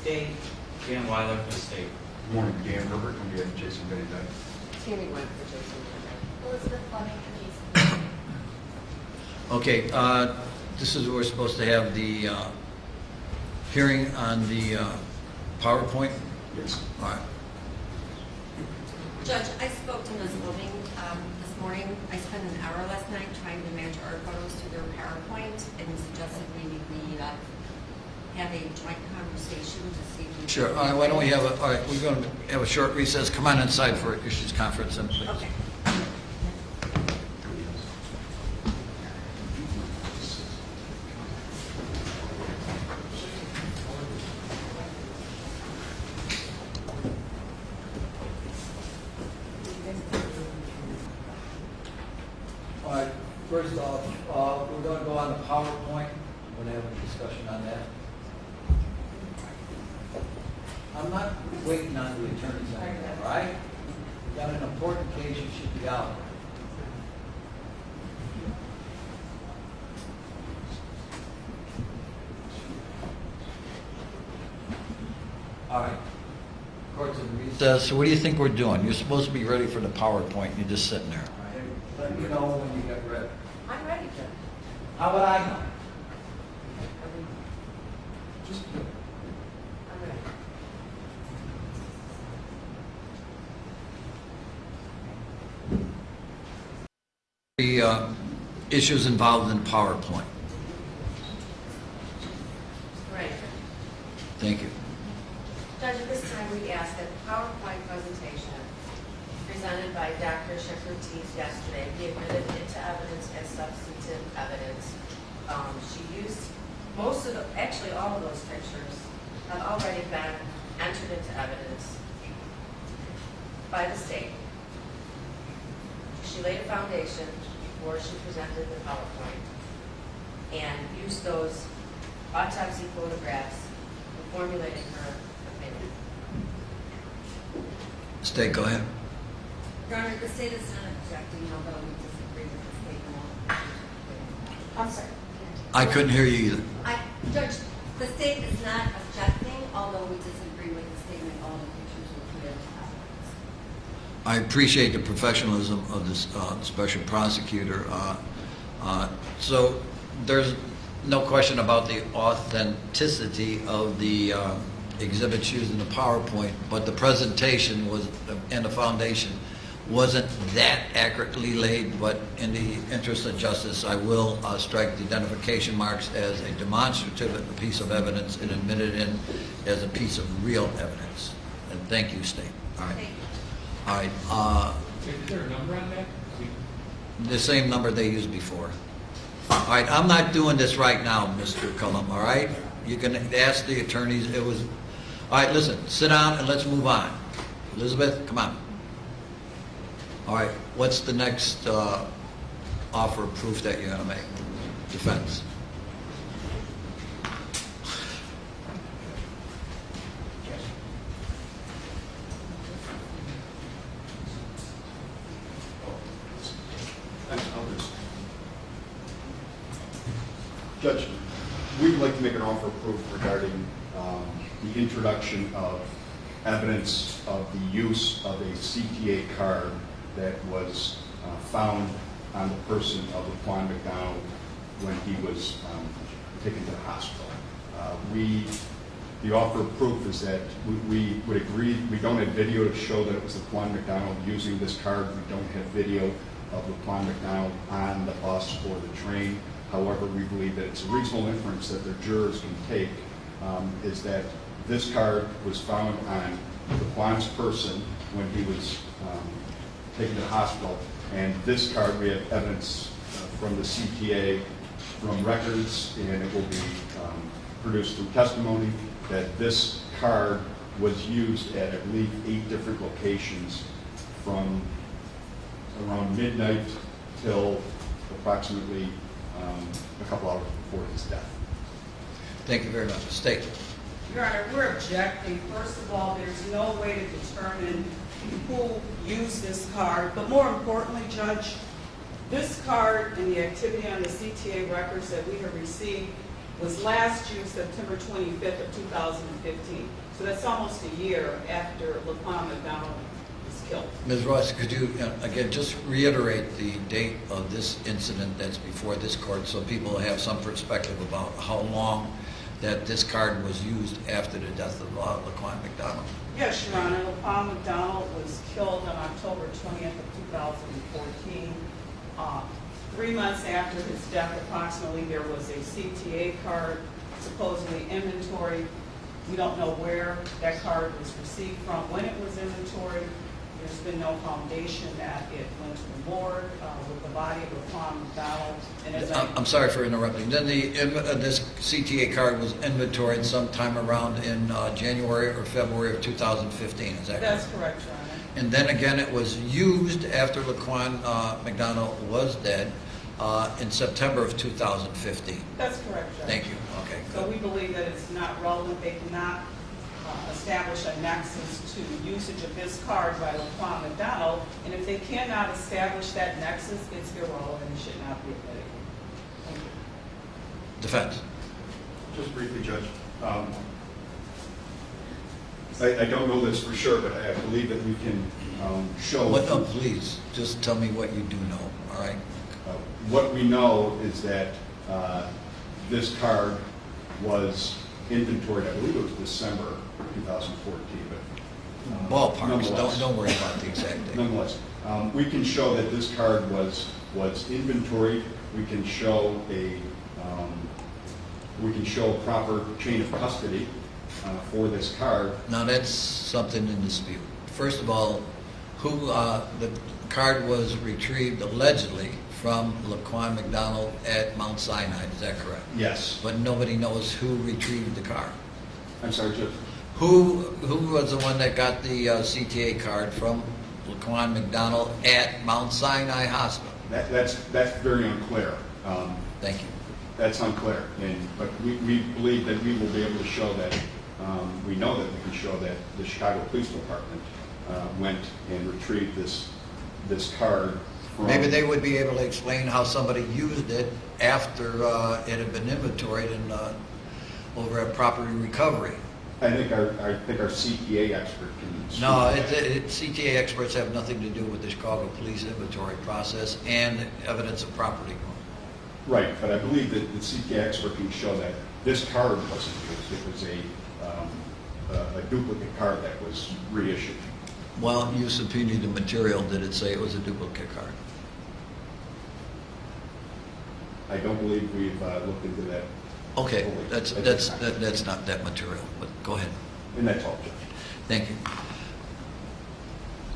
State. Dan Weiler for the state. Good morning, Dan Herbert, on behalf of Jason Benny Dyke. Tammy went for Jason. Elizabeth Fleming for Jason. Okay, this is where we're supposed to have the hearing on the PowerPoint? Yes. All right. Judge, I spoke to Ms. Fleming this morning. I spent an hour last night trying to match our photos to their PowerPoint and suggested maybe we have a joint conversation to see if we... Sure. All right, why don't we have all right, we're going to have a short recess. Come on inside for issues conference, then, please. Okay. All right, first off, we're going to go on the PowerPoint. We're going to have a discussion on that. I'm not waiting on the attorneys anymore, all right? We've got an important case, you should be out. All right. Court's in recess. So what do you think we're doing? You're supposed to be ready for the PowerPoint. You're just sitting there. Let me know when you get ready. I'm ready, Judge. How would I know? Just I'm ready. The issues involved in PowerPoint. Right. Thank you. Judge, at this time we ask that the PowerPoint presentation presented by Dr. Shiffer-Tees yesterday be admitted into evidence as substantive evidence. She used most of the, actually all of those pictures have already been entered into evidence by the state. She laid a foundation before she presented the PowerPoint and used those autopsy photographs in formulating her opinion. State, go ahead. Your Honor, the state is not objecting, although we disagree with the statement. I'm sorry. I couldn't hear you either. Judge, the state is not objecting, although we disagree with the statement all the pictures were put into evidence. I appreciate the professionalism of this special prosecutor. So there's no question about the authenticity of the exhibits used in the PowerPoint, but the presentation was and the foundation wasn't that accurately laid, but in the interest of justice, I will strike the identification marks as a demonstrative piece of evidence and admit it in as a piece of real evidence. And thank you, State. All right. Thank you. All right. Is there a number on that? The same number they used before. All right. I'm not doing this right now, Mr. Cullum. All right. You can ask the attorneys. It was. All right. Listen. Sit down and let's move on. Elizabeth, come on. All right. What's the next offer of proof that you're going to make? Defense. Judge, we would like to make an offer of proof regarding the introduction of evidence of the use of a CTA card that was found on the person of Laquan McDonald when he was taken to the hospital. The offer of proof is that we would agree, we don't have video to show that it was Laquan McDonald using this card. We don't have video of Laquan McDonald on the bus or the train. However, we believe that it's a reasonable inference that the jurors can take is that this card was found on Laquan's person when he was taken to the hospital. And this card, we have evidence from the CTA, from records, and it will be produced through testimony that this card was used at, I believe, 8 different locations from around midnight till approximately a couple hours before his death. Thank you very much. State. Your Honor, we're objecting. First of all, there's no way to determine who used this card. But more importantly, Judge, this card and the activity on the CTA records that we have received was last used September 25th of 2015. So that's almost a year after Laquan McDonald was killed. Ms. Ross, could you, again, just reiterate the date of this incident that's before this court so people have some perspective about how long that this card was used after the death of Laquan McDonald? Yes, Your Honor. Laquan McDonald was killed on October 20th of 2014. 3 months after his death, approximately, there was a CTA card supposedly inventoried. We don't know where that card was received from, when it was inventoried. There's been no foundation that it went to the morgue with the body of Laquan McDonald. And as I'm sorry for interrupting. Then this CTA card was inventoried sometime around in January or February of 2015, is that correct? That's correct, Your Honor. And then again, it was used after Laquan McDonald was dead in September of 2015. That's correct, Your Honor. Thank you. Okay, So good. we believe that it's not relevant. They cannot establish a nexus to the usage of this card by Laquan McDonald. And if they cannot establish that nexus, it's irrelevant and should not be admitted. Thank you. Defense. Just briefly, Judge. I don't know this for sure, but I believe that we can show. What? No, please, just tell me what you do know, all right? What we know is that this card was inventoried, I believe it was December 2014, but Ballparks, nonetheless. don't worry about the exact date. Nonetheless, we can show that this card was inventoried. We can show a proper chain of custody for this card. Now, that's something in dispute. First of all, the card was retrieved allegedly from Laquan McDonald at Mount Sinai, is that correct? Yes. But nobody knows who retrieved the card. I'm sorry, Judge. Who was the one that got the CTA card from Laquan McDonald at Mount Sinai Hospital? That's very unclear. Thank you. That's unclear, but we believe that we will be able to show that, we know that we can show that the Chicago Police Department went and retrieved this card from... Maybe they would be able to explain how somebody used it after it had been inventoried and over at property recovery. I think our CPA expert can... speak No, to that. CTA experts have nothing to do with the Chicago Police inventory process and evidence of property. Right, but I believe that the CPA expert can show that this card wasn't used. It was a duplicate card that was reissued. Well, you subpoenaed the material. Did it say it was a duplicate card? I don't believe we've looked into that. Okay, fully that's at this time. that's not that material, but go ahead. And that's all, Judge. Thank you.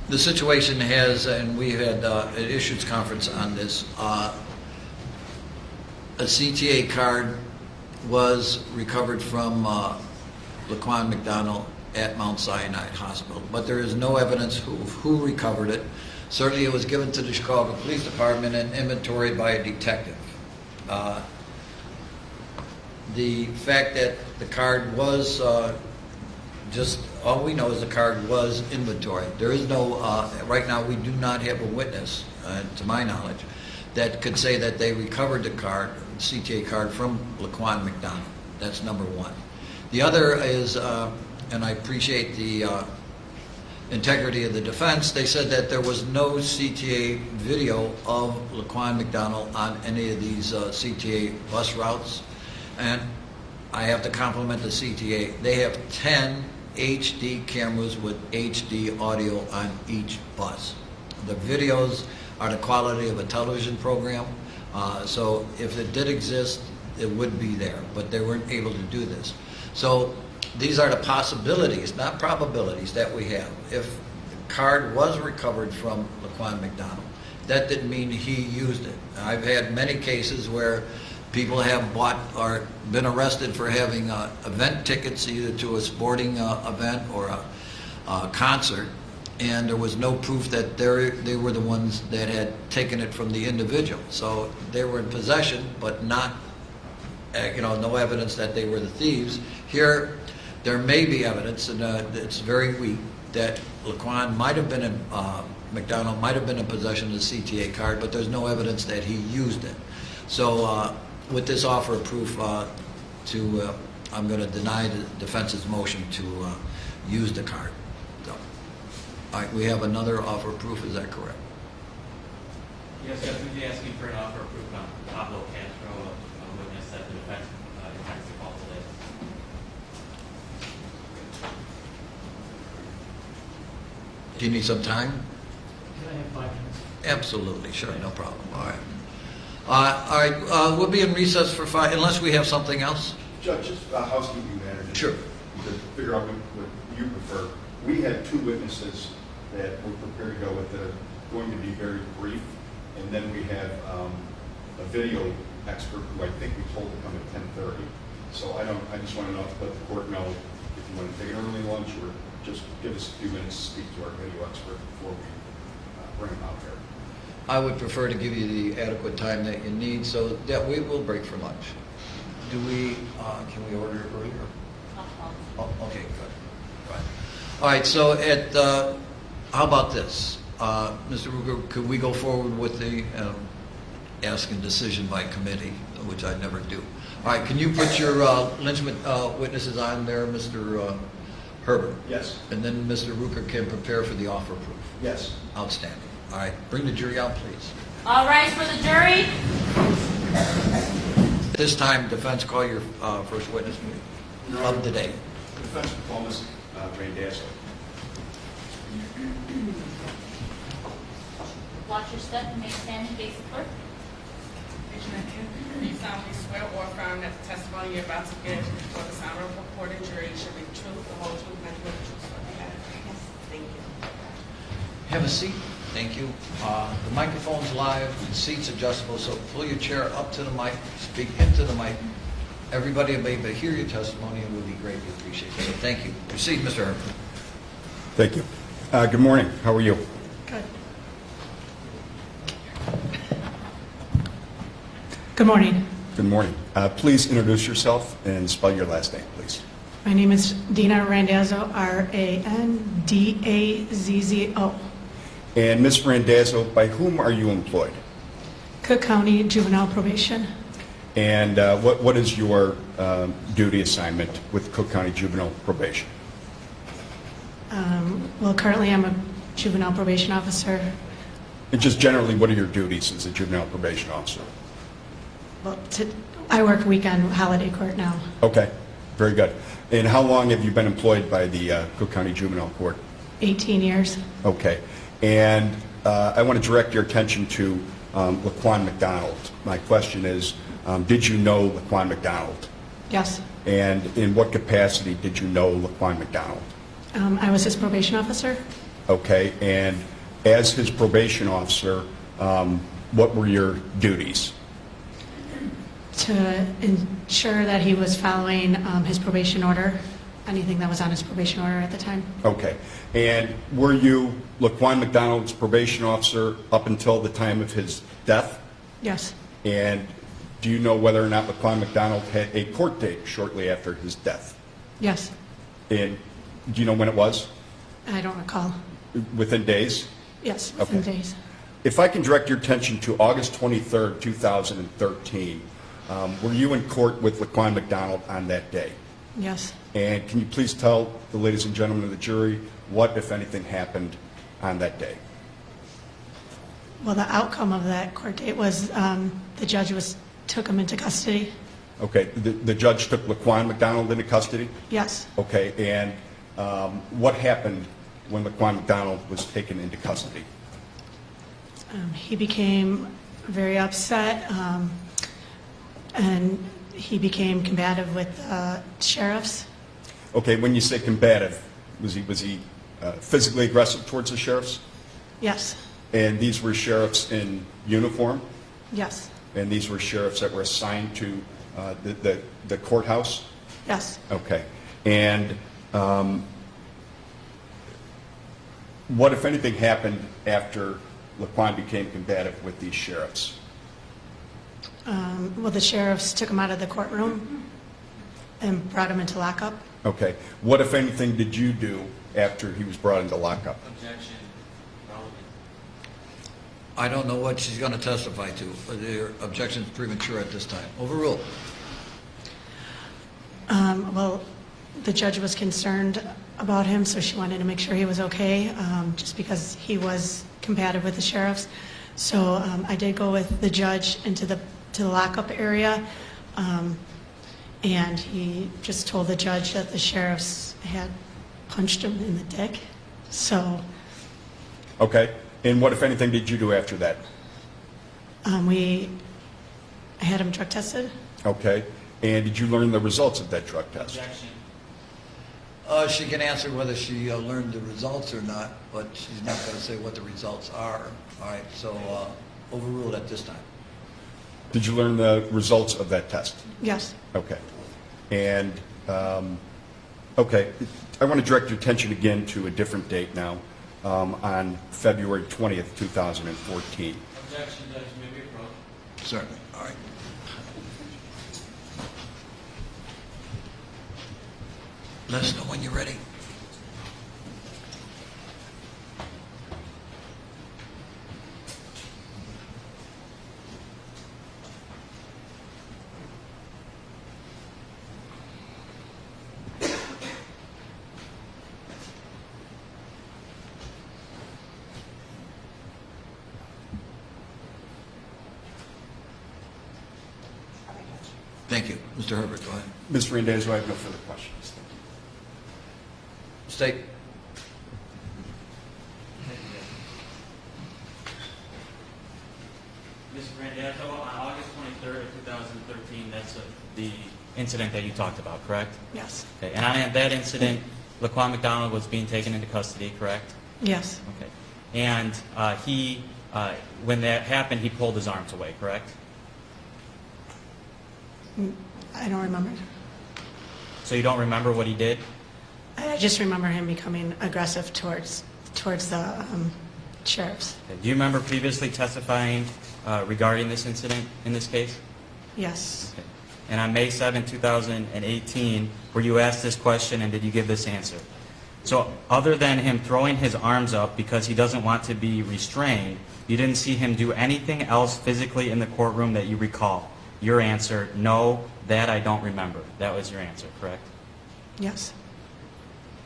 The situation has, and we had an issues conference on this, a CTA card was recovered from Laquan McDonald at Mount Sinai Hospital, but there is no evidence who recovered it. Certainly it was given to the Chicago Police Department and inventoried by a detective. The fact that the card was just, all we know is the card was inventory. There is no, right now we do not have a witness, to my knowledge, that could say that they recovered the card, CTA card, from Laquan McDonald. That's number one. The other is, and I appreciate the integrity of the defense, they said that there was no CTA video of Laquan McDonald on any of these CTA bus routes. And I have to compliment the CTA. They have 10 HD cameras with HD audio on each bus. The videos are the quality of a television program, so if it did exist, it would be there, but they weren't able to do this. So these are the possibilities, not probabilities, that we have. If the card was recovered from Laquan McDonald, that didn't mean he used it. I've had many cases where people have bought or been arrested for having event tickets either to a sporting event or a concert, and there was no proof that they were the ones that had taken it from the individual. So they were in possession, but not, no evidence that they were the thieves. Here, there may be evidence, and it's very weak, that Laquan might have been in, McDonald might have been in possession of the CTA card, but there's no evidence that he used it. So with this offer of proof, I'm going to deny the defense's motion to use the card. So, all right, we have another offer of proof, is that correct? Yes, Judge, we'd be asking for an offer of proof on Pablo Castro, a witness that the defense intends to call today. Do you need some time? Can I have 5 minutes? Absolutely, sure, no problem. All right. All right, we'll be in recess for 5, unless we have something else? Judge, just a housekeeping matter. Sure. To figure out what you prefer. We had 2 witnesses that we're prepared to go with that are going to be very brief. And then we have a video expert who I think we told to come at 10:30. So I just want to let the court know if you want to take an early lunch or just give us a few minutes to speak to our video expert before we bring him out here. I would prefer to give you the adequate time that you need, so that we will break for lunch. Do we, can we order earlier? Oh, okay, good. Right. All right, so how about this? Mr. Ruger, could we go forward with the asking decision by committee, which I never do? All right, can you put your lynchment witnesses on there, Mr. Herbert? Yes. And then Mr. Ruger can prepare for the offer proof. Yes. Outstanding. All right, bring the jury out, please. All right, for the jury. This time, defense, call your first witness of the day. Defense diplomatist, Randazzo. Watch your step and maintain and face the clerk. Do you solemnly swear or affirm that the testimony you're about to give before this honorable court and jury shall be the truth, the whole truth, and nothing but the truth, so help you God? Yes. Thank you. Have a seat. Thank you. The microphone's live, the seat's adjustable, so pull your chair up to the mic, speak into the mic. Everybody will be able to hear your testimony and would be greatly appreciated. So thank you. Proceed, Mr. Herbert. Thank you. Good morning. How are you? Good. Good morning. Good morning. Please introduce yourself and spell your last name, please. My name is Gina Randazzo, Randazzo. And Ms. Randazzo, by whom are you employed? Cook County Juvenile Probation. And what is your duty assignment with Cook County Juvenile Probation? Well, currently I'm a juvenile probation officer. And just generally, what are your duties as a juvenile probation officer? Well, I work weekend holiday court now. Okay, very good. And how long have you been employed by the Cook County Juvenile Court? 18 years. Okay. And I want to direct your attention to Laquan McDonald. My question is, did you know Laquan McDonald? Yes. And in what capacity did you know Laquan McDonald? I was his probation officer. Okay. And as his probation officer, what were your duties? To ensure that he was following his probation order, anything that was on his probation order at the time. Okay. And were you Laquan McDonald's probation officer up until the time of his death? Yes. And do you know whether or not Laquan McDonald had a court date shortly after his death? Yes. And do you know when it was? I don't recall. Within days? Yes, within Okay. days. If I can direct your attention to August 23rd, 2013, were you in court with Laquan McDonald on that day? Yes. And can you please tell the ladies and gentlemen of the jury what, if anything, happened on that day? Well, the outcome of that court date was the judge took him into custody. Okay, the judge took Laquan McDonald into custody? Yes. Okay, and what happened when Laquan McDonald was taken into custody? He became very upset, and he became combative with sheriffs. Okay, when you say combative, was he physically aggressive towards the sheriffs? Yes. And these were sheriffs in uniform? Yes. And these were sheriffs that were assigned to the courthouse? Yes. Okay. And what, if anything, happened after Laquan became combative with these sheriffs? Well, the sheriffs took him out of the courtroom and brought him into lockup. Okay. What, if anything, did you do after he was brought into lockup? Objection. Relevant. I don't know what she's going to testify to. The objection's premature at this time. Overruled. Well, the judge was concerned about him, so she wanted to make sure he was okay, just because he was combative with the sheriffs. So I did go with the judge into the lockup area, and he just told the judge that the sheriffs had punched him in the dick. So Okay. And what, if anything, did you do after that? I had him drug tested. Okay. And did you learn the results of that drug test? Objection. She can answer whether she learned the results or not, but she's not going to say what the results are. All right, so overruled at this time. Did you learn the results of that test? Yes. Okay. And, okay, I want to direct your attention again to a different date now, on February 20th, 2014. Objection, Judge, may we approach? Certainly, all right. Let us know when you're ready. Thank you. Mr. Herbert, go ahead. Ms. Randazzo, I have no further questions. Thank you. State. Ms. Randazzo, on August 23rd of 2013, that's the incident that you talked about, correct? Yes. Okay, and on that incident, Laquan McDonald was being taken into custody, correct? Yes. Okay. And when that happened, he pulled his arms away, correct? I don't remember. So you don't remember what he did? I just remember him becoming aggressive towards the sheriffs. Okay. Do you remember previously testifying regarding this incident in this case? Yes. Okay. And on May 7, 2018, were you asked this question and did you give this answer? So other than him throwing his arms up because he doesn't want to be restrained, you didn't see him do anything else physically in the courtroom that you recall? Your answer, no, that I don't remember. That was your answer, correct? Yes.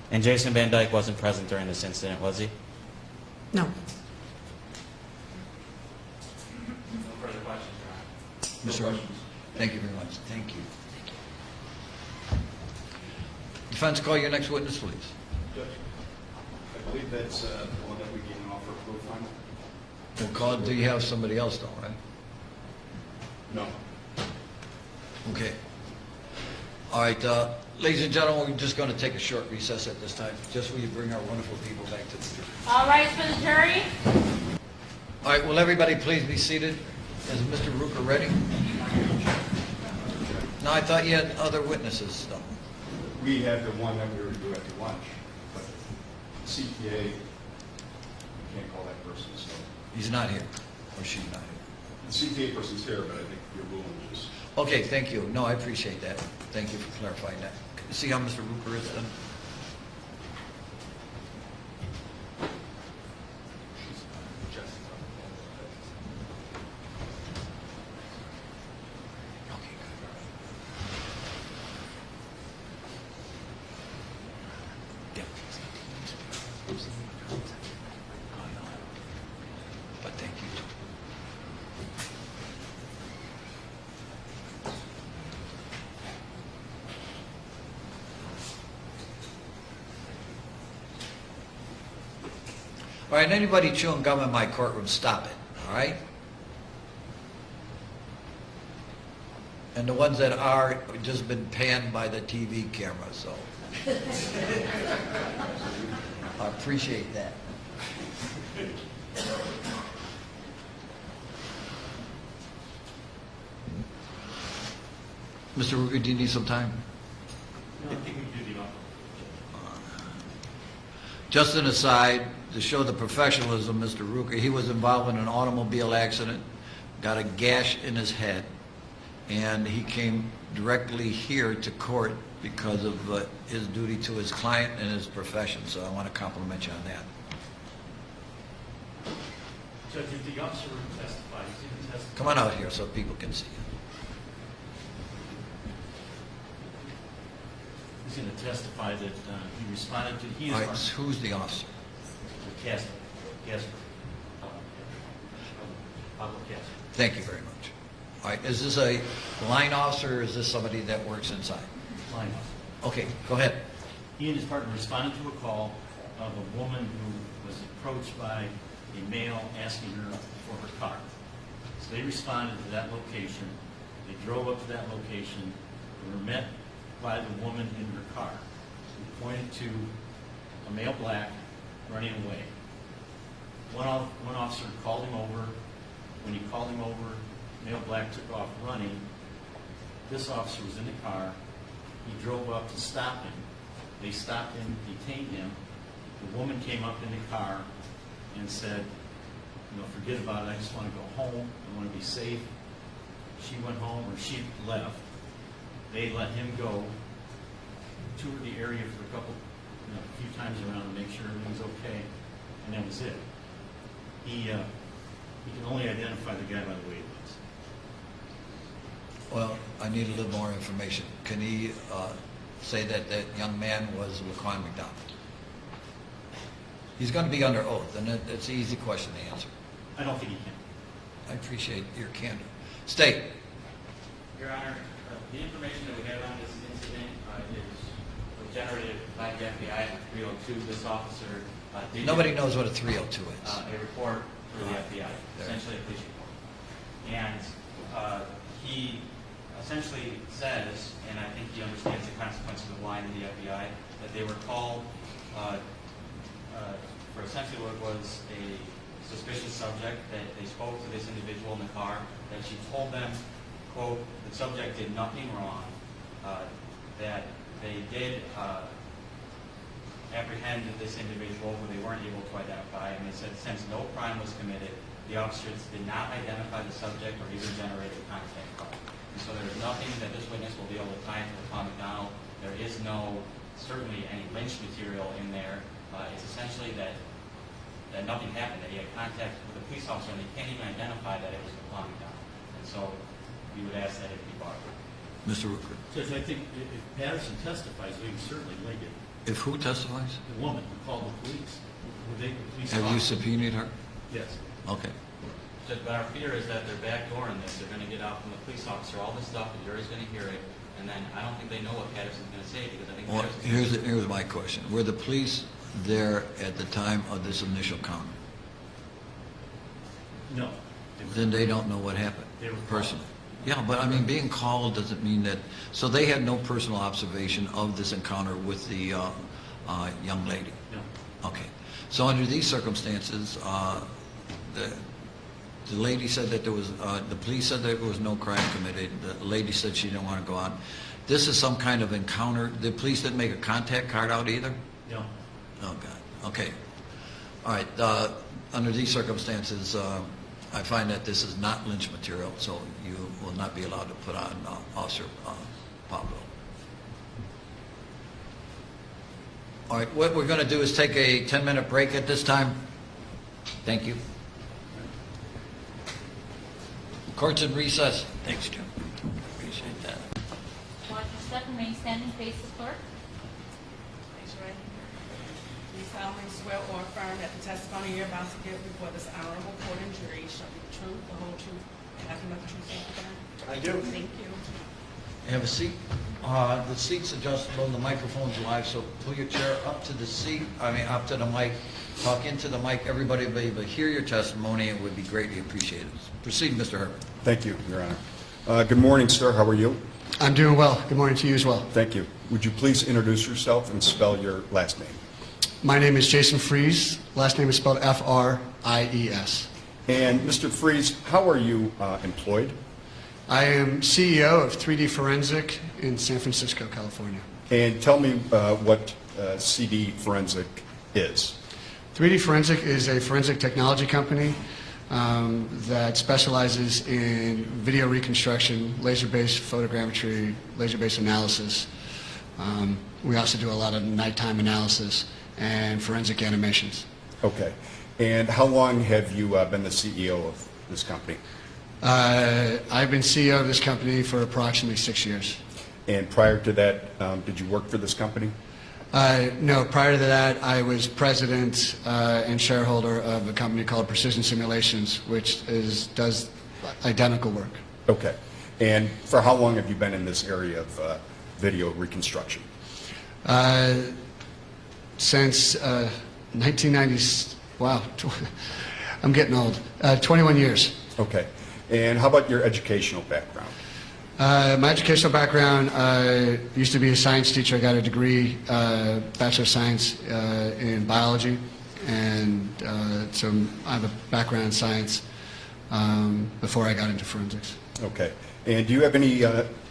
And Jason Van Dyke wasn't present during this incident, was he? No. No further questions, Your Honor. Mr. Herbert. Thank you very much. Thank you. Defense, call your next witness, please. Judge, I believe that's the one that we gave an offer of proof on. We'll call, do you have somebody else though, right? No. Okay. All right, ladies and gentlemen, we're just going to take a short recess at this time, just while you bring our wonderful people back to the jury. All rise for the jury. All right, will everybody please be seated? Is Mr. Ruker ready? No, I thought you had other witnesses, though. We have the one that we were due at the lunch, but CPA, you can't call that person, so. He's not here, or she's not here. The CPA person's here, but I think your ruling is. Okay, thank you. No, I appreciate that. Thank you for clarifying that. See how Mr. Ruker is then? Okay, good. But thank you. All right, anybody chewing gum in my courtroom, stop it, all right? And the ones that are have just been panned by the TV camera, so. I appreciate that. Mr. Ruger, do you need some time? I think we do the offer. Just an aside, to show the professionalism of Mr. Ruker, he was involved in an automobile accident, got a gash in his head, and he came directly here to court because of his duty to his client and his profession, so I want to compliment you on that. Judge, if the officer were to testify, is he to testify? Come on out here so people can see you. going to testify that he responded to, he All is right, who's the officer? Casper, Pablo Casper. Thank you very much. All right, is this a line officer or is this somebody that works inside? Line officer. Okay, go ahead. He and his partner responded to a call of a woman who was approached by a male asking her for her car. So they responded to that location. They drove up to that location. They were met by the woman in her car, who pointed to a male black running away. One officer called him over. When he called him over, male black took off running. This officer was in the car. He drove up to stop him. They stopped him, detained him. The woman came up in the car and said, forget about it. I just want to go home. I want to be safe. She went home, or she left. They let him go, toured the area for a few times around to make sure everything was okay, and that was it. He can only identify the guy by the way he looks. Well, I need a little more information. Can he say that that young man was Laquan McDonald? He's going to be under oath, and it's an easy question to answer. I don't think he can. I appreciate your candor. State. Your Honor, the information that we have on this incident was generated by the FBI at 302. This officer did Nobody knows what a 302 is. a report for the FBI, essentially a police report. And he essentially says, and I think he understands the consequences of lying to the FBI, that they were called for essentially what was a suspicious subject, that they spoke to this individual in the car, that she told them, quote, the subject did nothing wrong, that they did apprehend this individual who they weren't able to identify, and they said since no crime was committed, the officers did not identify the subject or even generate a contact card. And so there's nothing that this witness will be able to tie to Laquan McDonald. There is no, certainly any lynch material in there. It's essentially that nothing happened, that he had contact with a police officer and they can't even identify that it was Laquan McDonald. And so we would ask that it be barred. Mr. Rooker. Judge, I think if Patterson testifies, we can certainly link it. If who testifies? The woman who called the police. The police Have you officer. subpoenaed her? Yes. Okay. But our fear is that they're backdooring this. They're going to get out from the police officer all this stuff, the jury's going to hear it, and then I don't think they know what Patterson's going to say, because I think Well, here's my question. Were the police there at the time of this initial encounter? No. Then they don't know what happened They were personally. Yeah, but I mean, being called doesn't mean that, so they had no personal observation of this encounter with the young lady? No. Okay. So under these circumstances, the lady said that there was, the police said that there was no crime committed. The lady said she didn't want to go on. This is some kind of encounter. The police didn't make a contact card out either? No. Oh, God. Okay. All right. Under these circumstances, I find that this is not lynch material, so you will not be allowed to put on Officer Pablo. All right. What we're going to do is take a 10-minute break at this time. Thank you. Court's in recess. Thanks, Jim. Appreciate that. Watch your step and remain standing, face the clerk. Raise your right hand. Do you solemnly swear or affirm that the testimony you're about to give before this honorable court and jury shall be the truth, the whole truth, and nothing but the truth, so help you God? I do. Thank you. Have a seat. The seat's adjustable, the microphone's live, so pull your chair up to the seat, up to the mic, talk into the mic, everybody will be able to hear your testimony, and would be greatly appreciated. Proceed, Mr. Herbert. Thank you, Your Honor. Good morning, sir. How are you? I'm doing well. Good morning to you as well. Thank you. Would you please introduce yourself and spell your last name? My name is Jason Fries. Last name is spelled F-R-I-E-S. And Mr. Fries, how are you employed? I am CEO of 3D Forensic in San Francisco, California. And tell me what CD Forensic is. 3D Forensic is a forensic technology company that specializes in video reconstruction, laser-based photogrammetry, laser-based analysis. We also do a lot of nighttime analysis and forensic animations. Okay. And how long have you been the CEO of this company? I've been CEO of this company for approximately 6 years. And prior to that, did you work for this company? No, prior to that, I was president and shareholder of a company called Precision Simulations, which does identical work. Okay. And for how long have you been in this area of video reconstruction? Since 1990s, wow, I'm getting old, 21 years. Okay. And how about your educational background? My educational background, used to be a science teacher. I got a degree, Bachelor of Science in biology, and so I have a background in science before I got into forensics. Okay. And do you have any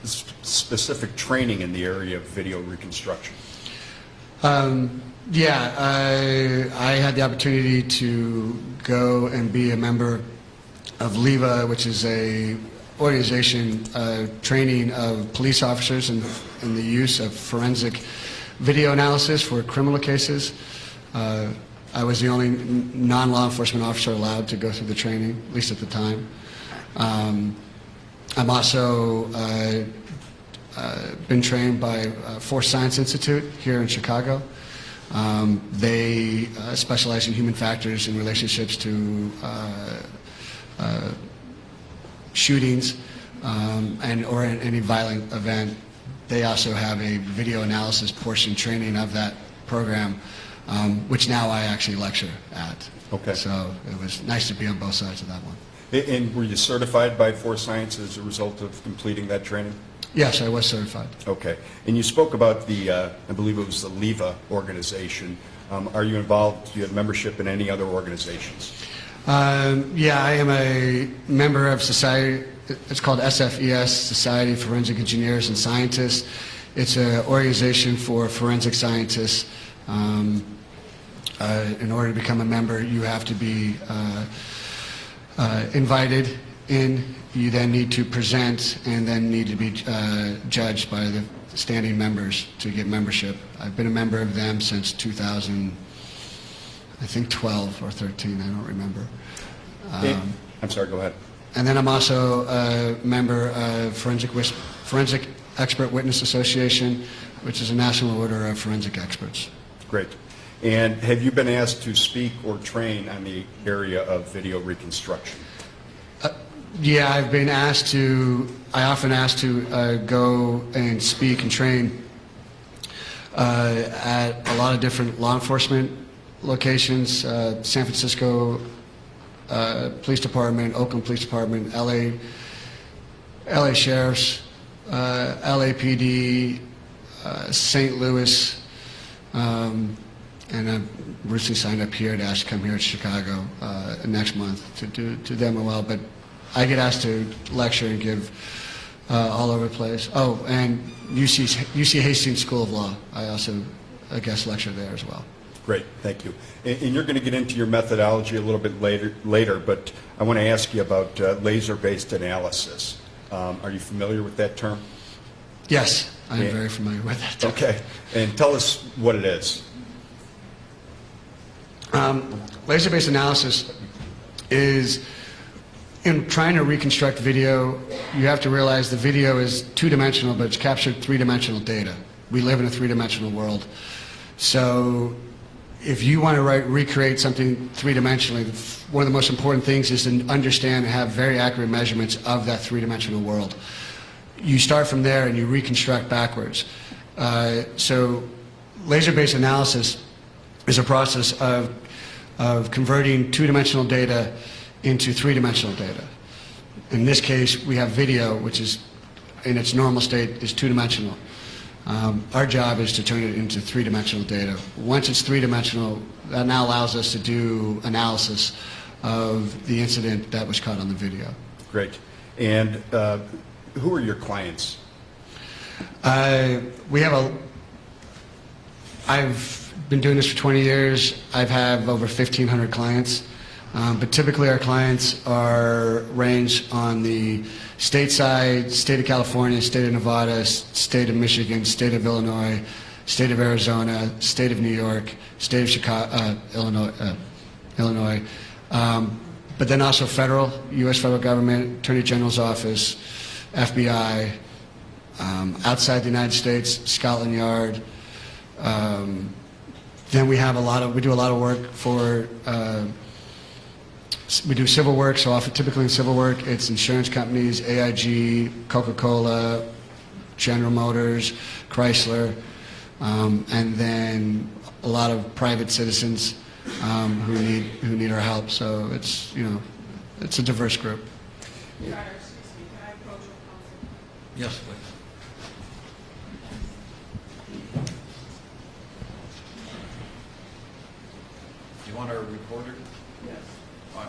specific training in the area of video reconstruction? Yeah, I had the opportunity to go and be a member of LEVA, which is a organization training of police officers in the use of forensic video analysis for criminal cases. I was the only non-law enforcement officer allowed to go through the training, at least at the time. I'm also been trained by Force Science Institute here in Chicago. They specialize in human factors in relationships to shootings or in any violent event. They also have a video analysis portion training of that program, which now I actually lecture at. Okay. So it was nice to be on both sides of that one. And were you certified by Force Science as a result of completing that training? Yes, I was certified. Okay. And you spoke about the, I believe it was the LEVA organization. Are you involved, do you have membership in any other organizations? Yeah, I am a member of society. It's called SFES, Society of Forensic Engineers and Scientists. It's an organization for forensic scientists. In order to become a member, you have to be invited in. You then need to present and then need to be judged by the standing members to get membership. I've been a member of them since 2000, I think 12 or 13, I don't remember. I'm sorry, go ahead. And then I'm also a member of Forensic Expert Witness Association, which is a national order of forensic experts. Great. And have you been asked to speak or train on the area of video reconstruction? Yeah, I've been asked to, I often ask to go and speak and train at a lot of different law enforcement locations, San Francisco Police Department, Oakland Police Department, LA Sheriffs, LAPD, St. Louis, and I'm recently signed up here to ask to come here to Chicago next month to do them well. But I get asked to lecture and give all over the place. Oh, and UC Hastings School of Law. I also guest lecture there as well. Great, thank you. And you're going to get into your methodology a little bit later, but I want to ask you about laser-based analysis. Are you familiar with that term? Yes, I am very familiar with that term. Okay, and tell us what it is. Laser-based analysis is, in trying to reconstruct video, you have to realize the video is two-dimensional, but it's captured three-dimensional data. We live in a three-dimensional world. So if you want to recreate something three-dimensionally, one of the most important things is to understand and have very accurate measurements of that three-dimensional world. You start from there and you reconstruct backwards. So laser-based analysis is a process of converting two-dimensional data into three-dimensional data. In this case, we have video, which is, in its normal state, is two-dimensional. Our job is to turn it into three-dimensional data. Once it's three-dimensional, that now allows us to do analysis of the incident that was caught on the video. Great. And who are your clients? I've been doing this for 20 years. I've had over 1,500 clients. But typically our clients range on the state side, state of California, state of Nevada, state of Michigan, state of Illinois, state of Arizona, state of New York, state of Chicago, Illinois. But then also federal, U.S. federal government, Attorney General's office, FBI, outside the United States, Scotland Yard. Then we do a lot of work for, we do civil work, so often typically in civil work it's insurance companies, AIG, Coca-Cola, General Motors, Chrysler, and then a lot of private citizens who need our help. So it's, it's a diverse group. Your Honor, excuse me, can I approach your counsel? Yes, please. Do you want a recorder? Yes. Fine.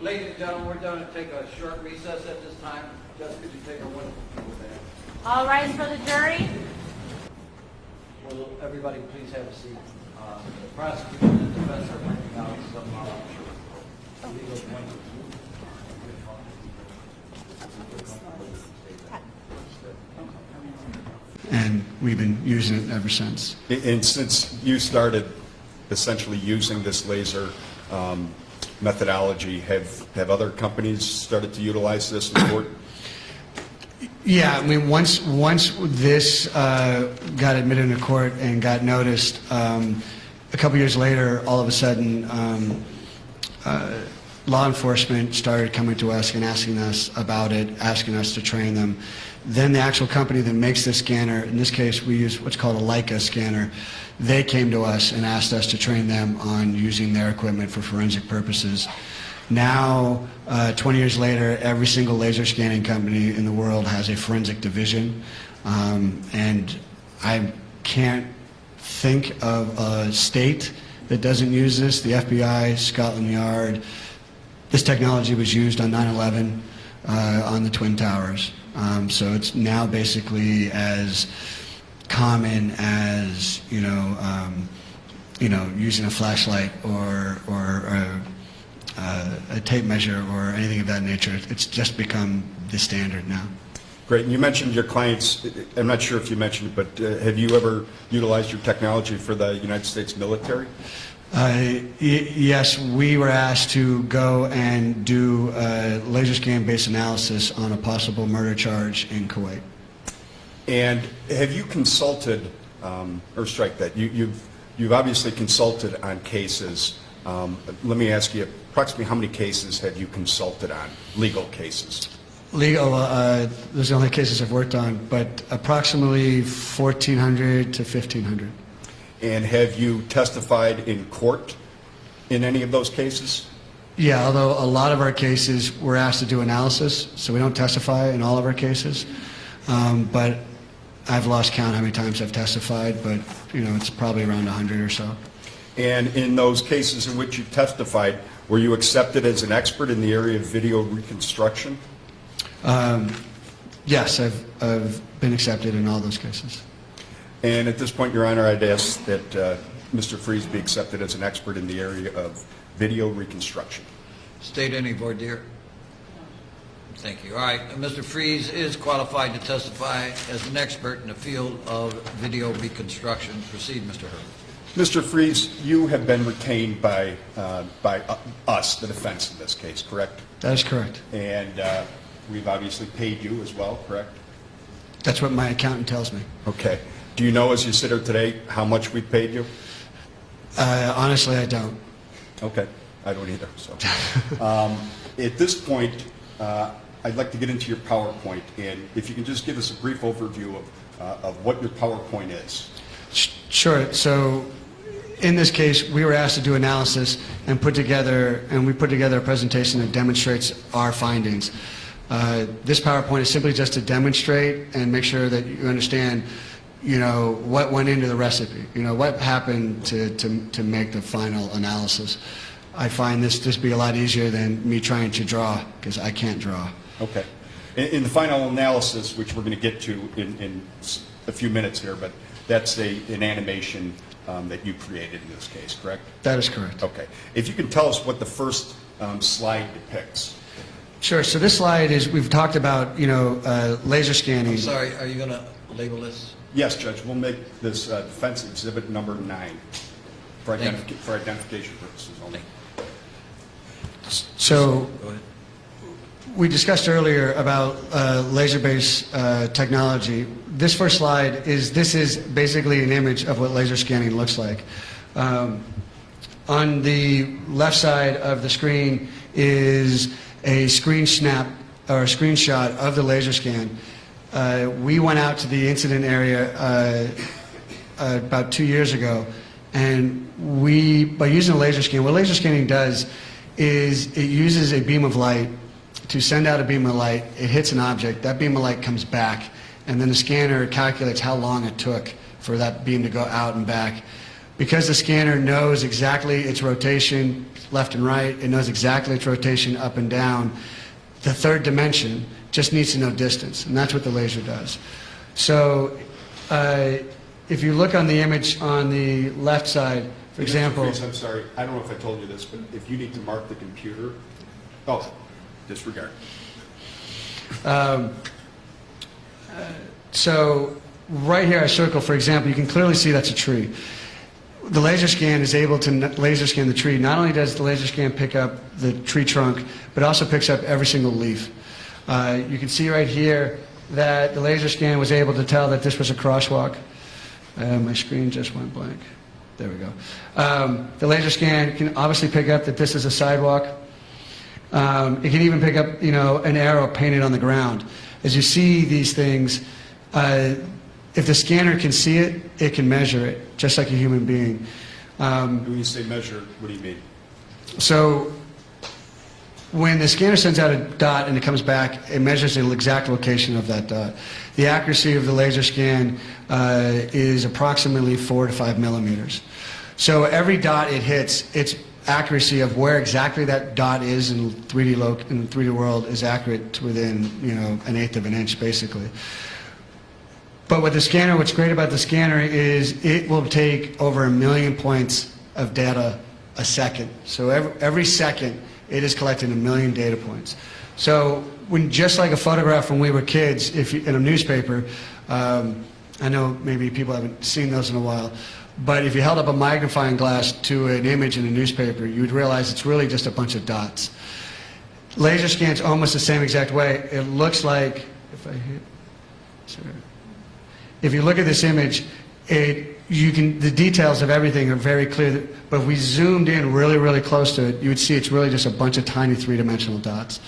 Ladies and gentlemen, we're going to take a short recess at this time. Judge, could you take a one with that? All rise for the jury. Will everybody please have a seat? The prosecutor and the defense are bringing out some legal points. And we've been using it ever since. And since you started essentially using this laser methodology, have other companies started to utilize this in court? Yeah, I mean, once this got admitted into court and got noticed, a couple years later, all of a sudden, law enforcement started coming to us and asking us about it, asking us to train them. Then the actual company that makes this scanner, in this case we use what's called a Leica scanner, they came to us and asked us to train them on using their equipment for forensic purposes. Now, 20 years later, every single laser scanning company in the world has a forensic division, and I can't think of a state that doesn't use this. The FBI, Scotland Yard. This technology was used on 9/11 on the Twin Towers. So it's now basically as common as using a flashlight or a tape measure or anything of that nature. It's just become the standard now. Great. And you mentioned your clients. I'm not sure if you mentioned it, but have you ever utilized your technology for the United States military? Yes, we were asked to go and do laser scan-based analysis on a possible murder charge in Kuwait. And have you consulted, or strike that, you've obviously consulted on cases. Let me ask you, approximately how many cases have you consulted on, legal cases? Legal, those are the only cases I've worked on, but approximately 1,400 to 1,500. And have you testified in court in any of those cases? Yeah, although a lot of our cases we're asked to do analysis, so we don't testify in all of our cases. But I've lost count how many times I've testified, but it's probably around 100 or so. And in those cases in which you testified, were you accepted as an expert in the area of video reconstruction? Yes, I've been accepted in all those cases. And at this point, Your Honor, I'd ask that Mr. Freeze be accepted as an expert in the area of video reconstruction. State any voir dire? Thank you. All right, Mr. Freeze is qualified to testify as an expert in the field of video reconstruction. Proceed, Mr. Hurd. Mr. Freeze, you have been retained by us, the defense in this case, correct? That is correct. And we've obviously paid you as well, correct? That's what my accountant tells me. Okay. Do you know, as you sit here today, how much we've paid you? Honestly, I don't. Okay. I don't either. So, at this point, I'd like to get into your PowerPoint, and if you can just give us a brief overview of what your PowerPoint is. Sure. So, in this case, we were asked to do analysis and we put together a presentation that demonstrates our findings. This PowerPoint is simply just to demonstrate and make sure that you understand, what went into the recipe, what happened to make the final analysis. I find this to be a lot easier than me trying to draw, because I can't draw. Okay. In the final analysis, which we're going to get to in a few minutes here, but that's an animation that you created in this case, correct? That is correct. Okay. If you can tell us what the first slide depicts. Sure. So this slide is, we've talked about, laser scanning. I'm sorry, are you going to label this? Yes, Judge, we'll make this defense exhibit number 9 for identification purposes only. So Go ahead. we discussed earlier about laser-based technology. This first slide is basically an image of what laser scanning looks like. On the left side of the screen is a screen snap or a screenshot of the laser scan. We went out to the incident area about 2 years ago, and by using a laser scan, what laser scanning does is it uses a beam of light to send out a beam of light. It hits an object, that beam of light comes back, and then the scanner calculates how long it took for that beam to go out and back. Because the scanner knows exactly its rotation left and right, it knows exactly its rotation up and down, the third dimension just needs to know distance, and that's what the laser does. So if you look on the image on the left side, for example... Mr. Freeze, I'm sorry, I don't know if I told you this, but if you need to mark the computer... Oh, disregard. So right here I circle, for example, you can clearly see that's a tree. The laser scan is able to laser scan the tree. Not only does the laser scan pick up the tree trunk, but it also picks up every single leaf. You can see right here that the laser scan was able to tell that this was a crosswalk. My screen just went blank. There we go. The laser scan can obviously pick up that this is a sidewalk. It can even pick up, an arrow painted on the ground. As you see these things, if the scanner can see it, it can measure it, just like a human being. When you say measure, what do you mean? So when the scanner sends out a dot and it comes back, it measures the exact location of that dot. The accuracy of the laser scan is approximately 4 to 5 millimeters. So every dot it hits, its accuracy of where exactly that dot is in 3D world is accurate to within, an eighth of an inch, basically. But with the scanner, what's great about the scanner is it will take over 1 million points of data a second. So every second, it is collecting 1 million data points. So just like a photograph when we were kids, in a newspaper, I know maybe people haven't seen those in a while, but if you held up a magnifying glass to an image in a newspaper, you would realize it's really just a bunch of dots. Laser scan's almost the same exact way. It looks like, if you look at this image, the details of everything are very clear, but if we zoomed in really, really close to it, you would see it's really just a bunch of tiny three-dimensional dots.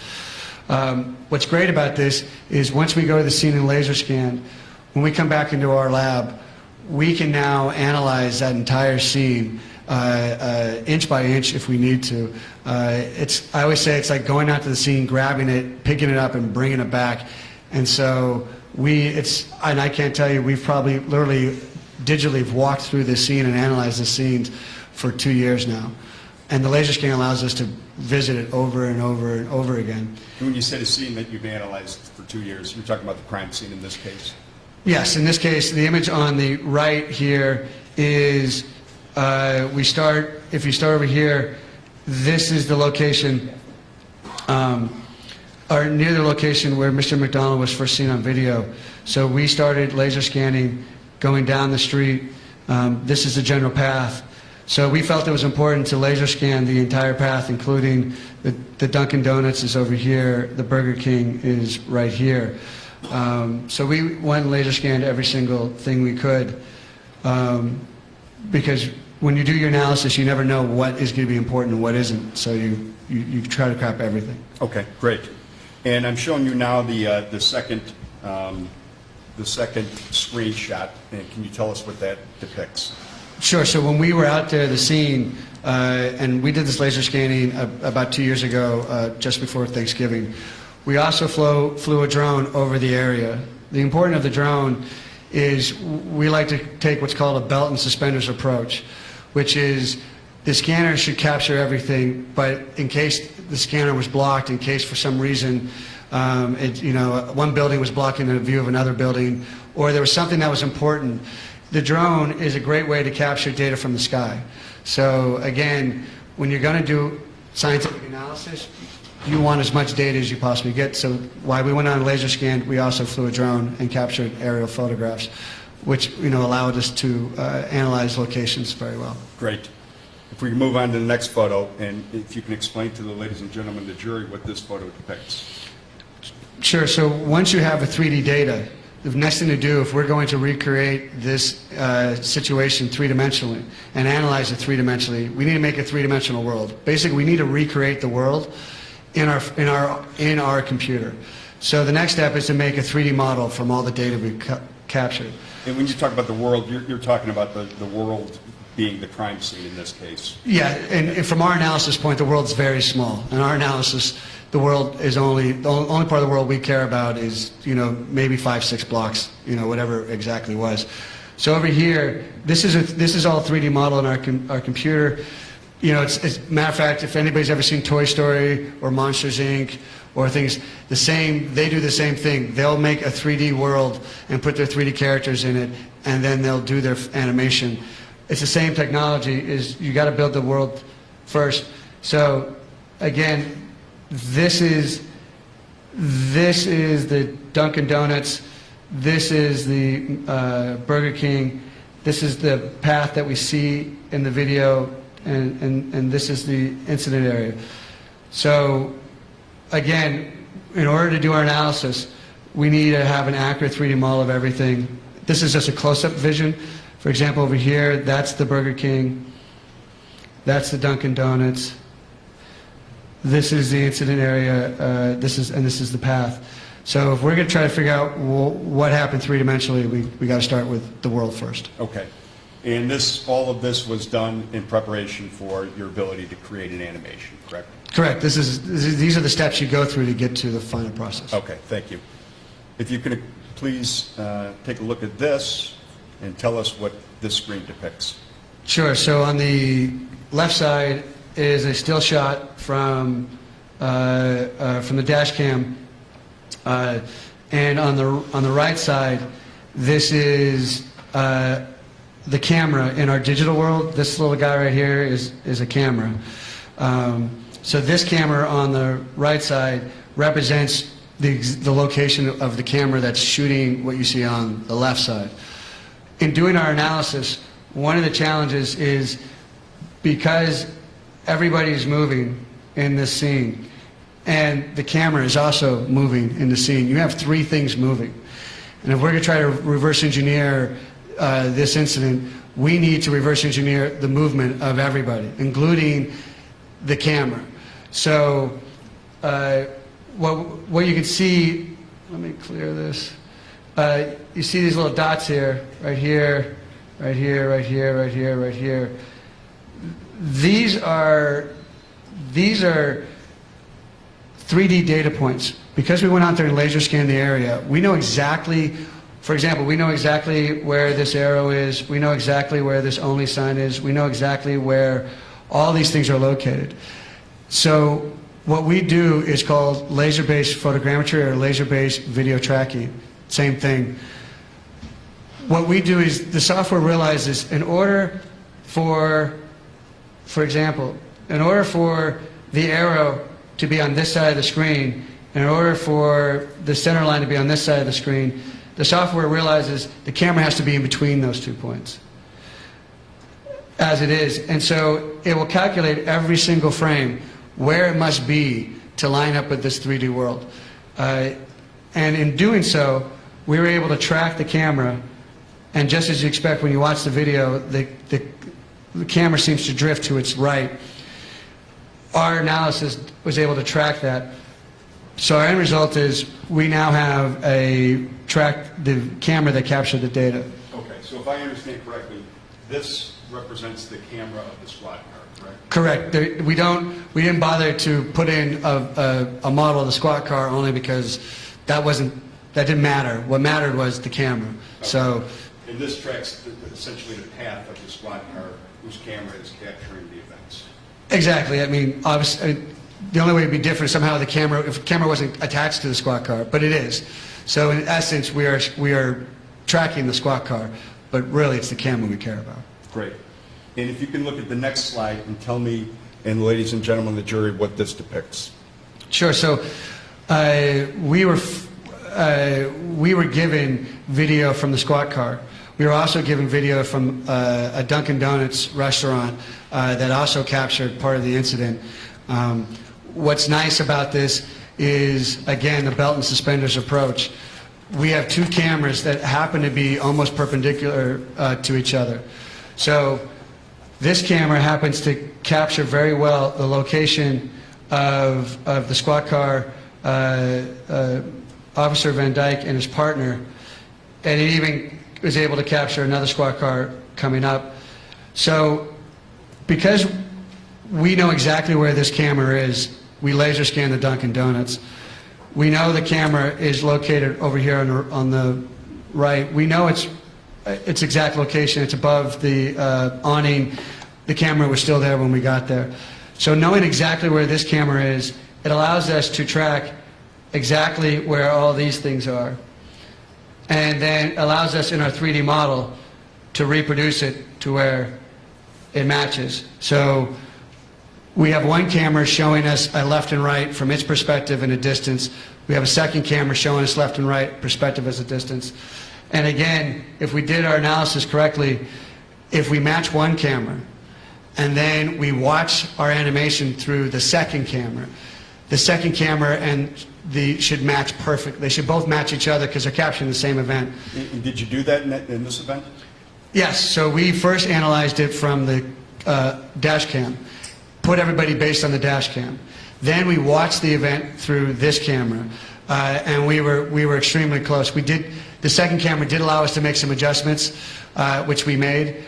What's great about this is once we go to the scene and laser scan, when we come back into our lab, we can now analyze that entire scene inch by inch if we need to. I always say it's like going out to the scene, grabbing it, picking it up, and bringing it back. And so and I can't tell you, we've probably literally digitally walked through this scene and analyzed the scenes for 2 years now. And the laser scan allows us to visit it over and over and over again. When you said a scene that you've analyzed for 2 years, you're talking about the crime scene in this case? Yes, in this case, the image on the right here is, if you start over here, this is the location, or near the location where Mr. McDonald was first seen on video. So we started laser scanning, going down the street, This is the general path. So we felt it was important to laser scan the entire path, including the Dunkin' Donuts is over here, the Burger King is right here. So we went and laser scanned every single thing we could, because when you do your analysis, you never know what is going to be important and what isn't. So you try to crap everything. Okay, great. And I'm showing you now the second screenshot. And can you tell us what that depicts? Sure. So when we were out there at the scene, and we did this laser scanning about 2 years ago, just before Thanksgiving, we also flew a drone over the area. The importance of the drone is we like to take what's called a belt and suspenders approach, which is the scanner should capture everything, but in case the scanner was blocked, in case for some reason one building was blocking the view of another building, or there was something that was important, the drone is a great way to capture data from the sky. So again, when you're going to do scientific analysis, you want as much data as you possibly get. So while we went on a laser scan, we also flew a drone and captured aerial photographs, which allowed us to analyze locations very well. Great. If we can move on to the next photo, and if you can explain to the ladies and gentlemen of the jury what this photo depicts. Sure. So once you have a 3D data, the next thing to do, if we're going to recreate this situation three-dimensionally and analyze it three-dimensionally, we need to make a three-dimensional world. Basically, we need to recreate the world in our computer. So the next step is to make a 3D model from all the data we captured. And when you talk about the world, you're talking about the world being the crime scene in this case. Yeah, and from our analysis point, the world's very small. In our analysis, the world is the only part of the world we care about is maybe 5-6 blocks, whatever exactly was. So over here, this is all 3D model in our computer. It's matter of fact, if anybody's ever seen Toy Story or Monsters Inc. or things, they do the same thing. They'll make a 3D world and put their 3D characters in it, and then they'll do their animation. It's the same technology. Is you got to build the world first. So again, this is the Dunkin' Donuts. This is the Burger King. This is the path that we see in the video, and this is the incident area. So again, in order to do our analysis, we need to have an accurate 3D model of everything. This is just a close-up vision. For example, over here, that's the Burger King. That's the Dunkin' Donuts. This is the incident area. This is the path. So if we're going to try to figure out what happened three-dimensionally, we got to start with the world first. Okay. And all of this was done in preparation for your ability to create an animation, correct? Correct. These are the steps you go through to get to the final process. Okay, thank you. If you could please take a look at this and tell us what this screen depicts. Sure. So on the left side is a still shot from the dash cam, and on the right side, this is the camera in our digital world. This little guy right here is a camera. So this camera on the right side represents the location of the camera that's shooting what you see on the left side. In doing our analysis, one of the challenges is because everybody is moving in this scene and the camera is also moving in the scene, you have three things moving. And if we're going to try to reverse engineer this incident, we need to reverse engineer the movement of everybody, including the camera. So what you can see, let me clear this. You see these little dots here, right here, right here, right here, right here, right here. These are 3D data points. Because we went out there and laser scanned the area, we know exactly, for example, we know exactly where this arrow is, we know exactly where this only sign is, we know exactly where all these things are located. So what we do is called laser-based photogrammetry or laser-based video tracking. Same thing. What we do is the software realizes in order for example, in order for the arrow to be on this side of the screen, in order for the center line to be on this side of the screen, the software realizes the camera has to be in between those 2 points. as it is. And so it will calculate every single frame where it must be to line up with this 3D world. And in doing so, we were able to track the camera, and just as you expect when you watch the video, the camera seems to drift to its right. Our analysis was able to track that. So our end result is we now have the camera that captured the data. Okay, so if I understand correctly, this represents the camera of the squad car, correct? Correct. We didn't bother to put in a model of the squad car only because that didn't matter. What mattered was the camera. Okay. So, and this tracks essentially the path of the squad car whose camera is capturing the events. exactly. I mean, obviously, the only way it'd be different somehow if the camera wasn't attached to the squad car, but it is. So in essence, we are tracking the squad car, but really it's the camera we care about. Great. And if you can look at the next slide and tell me, and ladies and gentlemen of the jury, what this depicts. Sure. So we were given video from the squad car. We were also given video from a Dunkin' Donuts restaurant that also captured part of the incident. What's nice about this is, again, the belt and suspenders approach. We have two cameras that happen to be almost perpendicular to each other. So this camera happens to capture very well the location of the squad car, Officer Van Dyke and his partner, and it even was able to capture another squad car coming up. So because we know exactly where this camera is, we laser scan the Dunkin' Donuts. We know the camera is located over here on the right. We know its exact location. It's above the awning. The camera was still there when we got there. So knowing exactly where this camera is, it allows us to track exactly where all these things are, and then allows us in our 3D model to reproduce it to where it matches. So we have one camera showing us a left and right from its perspective in a distance. We have a second camera showing us left and right perspective as a distance. And again, if we did our analysis correctly, if we match one camera and then we watch our animation through the second camera and should match perfect. They should both match each other because they're capturing the same event. And did you do that in this event? Yes. So we first analyzed it from the dash cam, put everybody based on the dash cam. Then we watched the event through this camera, and we were extremely close. The second camera did allow us to make some adjustments, which we made.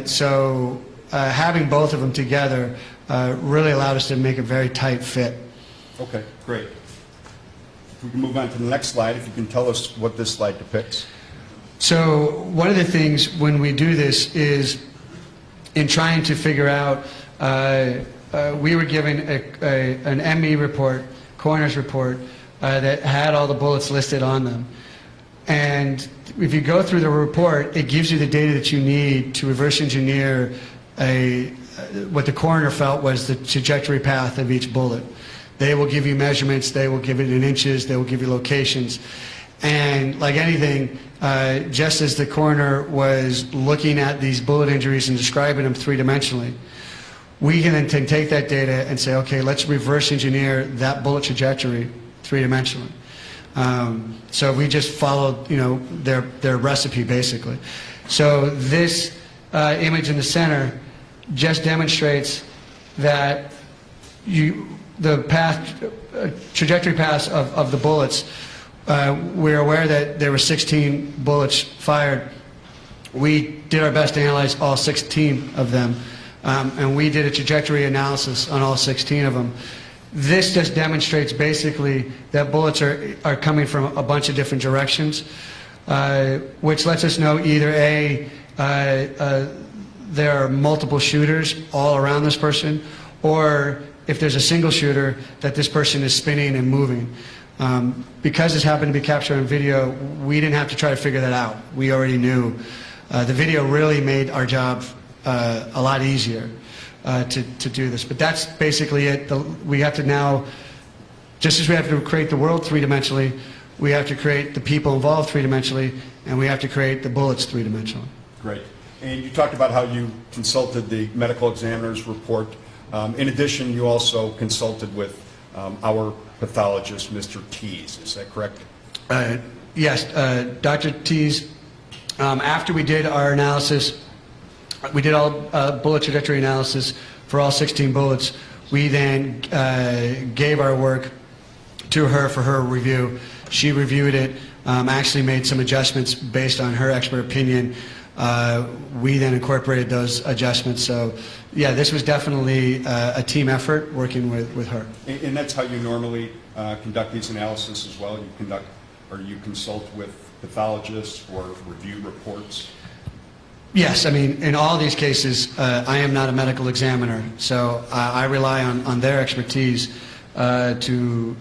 So having both of them together really allowed us to make a very tight fit. Okay, great. If we can move on to the next slide, if you can tell us what this slide depicts. So one of the things when we do this is in trying to figure out, we were given an ME report, coroner's report, that had all the bullets listed on them. And if you go through the report, it gives you the data that you need to reverse engineer what the coroner felt was the trajectory path of each bullet. They will give you measurements, they will give it in inches, they will give you locations. And like anything, just as the coroner was looking at these bullet injuries and describing them three-dimensionally, we can then take that data and say, okay, let's reverse engineer that bullet trajectory three-dimensionally. So we just followed, their recipe basically. So this image in the center just demonstrates that the trajectory paths of the bullets. We're aware that there were 16 bullets fired. We did our best to analyze all 16 of them, and we did a trajectory analysis on all 16 of them. This just demonstrates basically that bullets are coming from a bunch of different directions, which lets us know either A, there are multiple shooters all around this person, or if there's a single shooter, that this person is spinning and moving. Because this happened to be captured on video, we didn't have to try to figure that out. We already knew. The video really made our job a lot easier to do this. But that's basically it. We have to now, just as we have to create the world three-dimensionally, we have to create the people involved three-dimensionally, and we have to create the bullets three-dimensionally. Great. And you talked about how you consulted the medical examiner's report. In addition, you also consulted with our pathologist, Mr. Tees. Is that correct? Yes, Dr. Tees, after we did our analysis, we did all bullet trajectory analysis for all 16 bullets. We then gave our work to her for her review. She reviewed it, actually made some adjustments based on her expert opinion. We then incorporated those adjustments. So, yeah, this was definitely a team effort working with her. And that's how you normally conduct these analysis as well? You conduct, or you consult with pathologists or review reports? Yes, I mean, in all these cases, I am not a medical examiner, so I rely on their expertise to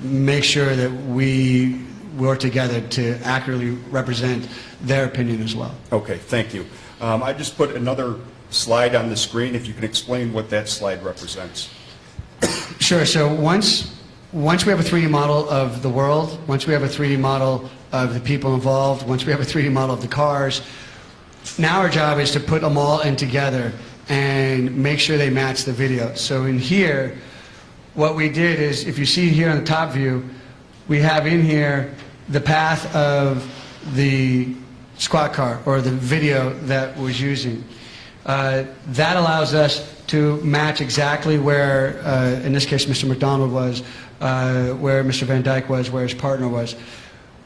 make sure that we work together to accurately represent their opinion as well. Okay, thank you. I just put another slide on the screen, if you can explain what that slide represents. Sure, so once we have a 3D model of the world, once we have a 3D model of the people involved, once we have a 3D model of the cars, now our job is to put them all in together and make sure they match the video. So in here, what we did is, if you see here on the top view, we have in here the path of the squad car, or the video that was using. That allows us to match exactly where, in this case, Mr. McDonald was, where Mr. Van Dyke was, where his partner was.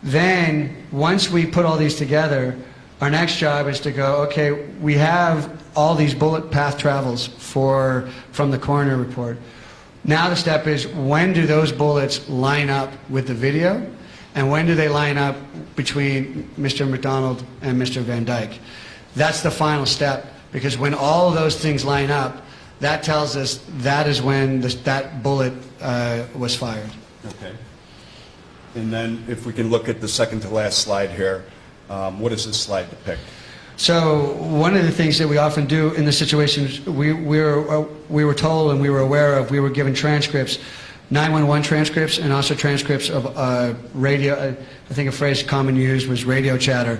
Then, once we put all these together, our next job is to go, okay, we have all these bullet path travels from the coroner report. Now the step is, when do those bullets line up with the video? And when do they line up between Mr. McDonald and Mr. Van Dyke? That's the final step, because when all of those things line up, that tells us that is when that bullet was fired. Okay. And then if we can look at the second to last slide here, what does this slide depict? So one of the things that we often do in the situations we were told and we were aware of, we were given transcripts, 911 transcripts, and also transcripts of radio. I think a phrase common used was radio chatter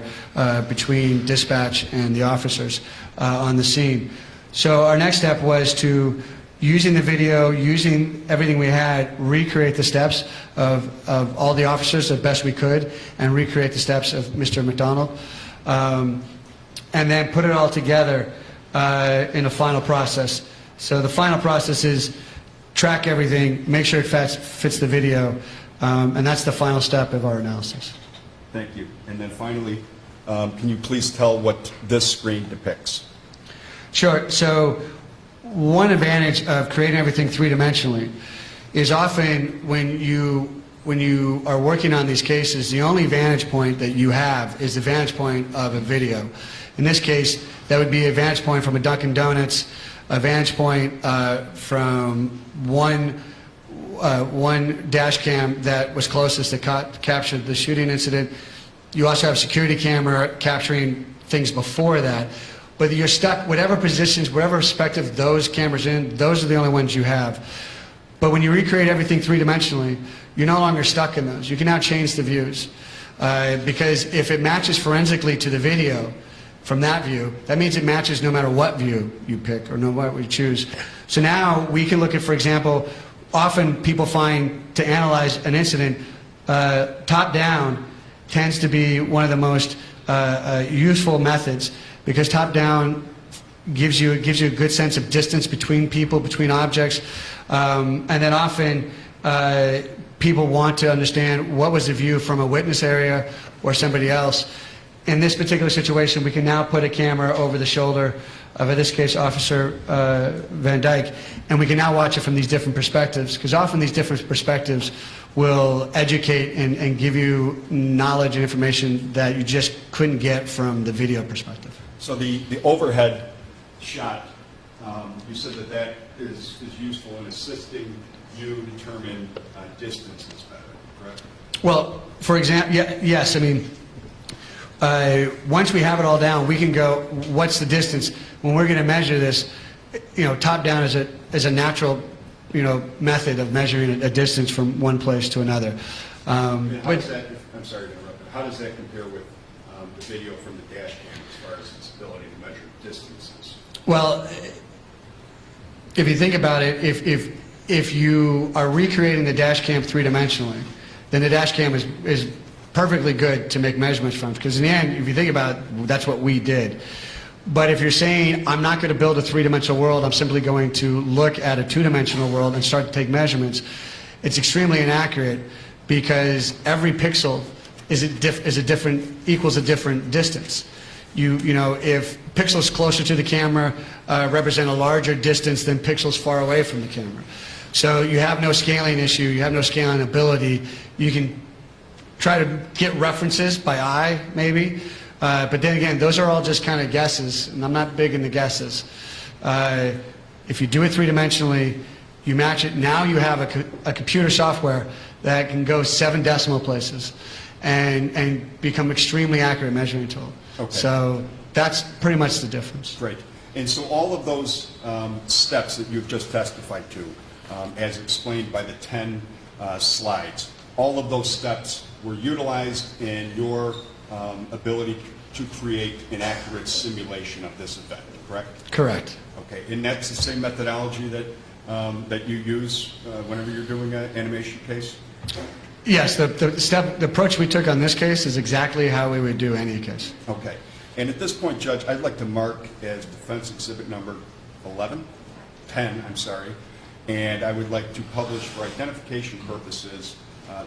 between dispatch and the officers on the scene. So our next step was to, using the video, using everything we had, recreate the steps of all the officers as best we could, and recreate the steps of Mr. McDonald, and then put it all together in a final process. So the final process is track everything, make sure it fits the video, and that's the final step of our analysis. Thank you. And then finally, can you please tell what this screen depicts? Sure. So one advantage of creating everything three-dimensionally is often when you are working on these cases, the only vantage point that you have is the vantage point of a video. In this case, that would be a vantage point from a Dunkin' Donuts, a vantage point from one dash cam that was closest to capture the shooting incident. You also have a security camera capturing things before that. But you're stuck, whatever positions, whatever perspective those cameras in, those are the only ones you have. But when you recreate everything three-dimensionally, you're no longer stuck in those. You can now change the views. Because if it matches forensically to the video from that view, that means it matches no matter what view you pick or no matter what you choose. So now we can look at, for example, often people find to analyze an incident, top-down tends to be one of the most useful methods, because top-down gives you a good sense of distance between people, between objects, and then often people want to understand what was the view from a witness area or somebody else. In this particular situation, we can now put a camera over the shoulder of, in this case, Officer Van Dyke, and we can now watch it from these different perspectives, because often these different perspectives will educate and give you knowledge and information that you just couldn't get from the video perspective. So the overhead shot, you said that is useful in assisting you determine distances better, correct? Well, for example, yes. I mean, once we have it all down, we can go, what's the distance? When we're going to measure this, top down is a natural, method of measuring a distance from one place to another. I'm sorry to interrupt, but how does that compare with the video from the dash cam as far as its ability to measure distances? Well, if you think about it, if you are recreating the dash cam three-dimensionally, then the dash cam is perfectly good to make measurements from, because in the end, if you think about it, that's what we did. But if you're saying, I'm not going to build a three-dimensional world, I'm simply going to look at a two-dimensional world and start to take measurements, it's extremely inaccurate, because every pixel equals a different distance. You know, if pixels closer to the camera represent a larger distance than pixels far away from the camera. So you have no scaling issue, you have no scaling ability. You can try to get references by eye, maybe, but then again, those are all just kind of guesses, and I'm not big in the guesses. If you do it three-dimensionally, you match it, now you have a computer software that can go 7 decimal places and become extremely accurate measuring tool. Okay. So that's pretty much the difference. Great. And so all of those steps that you've just testified to, as explained by the 10 slides, all of those steps were utilized in your ability to create an accurate simulation of this event, correct? Correct. Okay. And that's the same methodology that that you use whenever you're doing an animation case? Yes, the approach we took on this case is exactly how we would do any case. Okay. And at this point, Judge, I'd like to mark as defense exhibit number 10, I'm sorry, and I would like to publish for identification purposes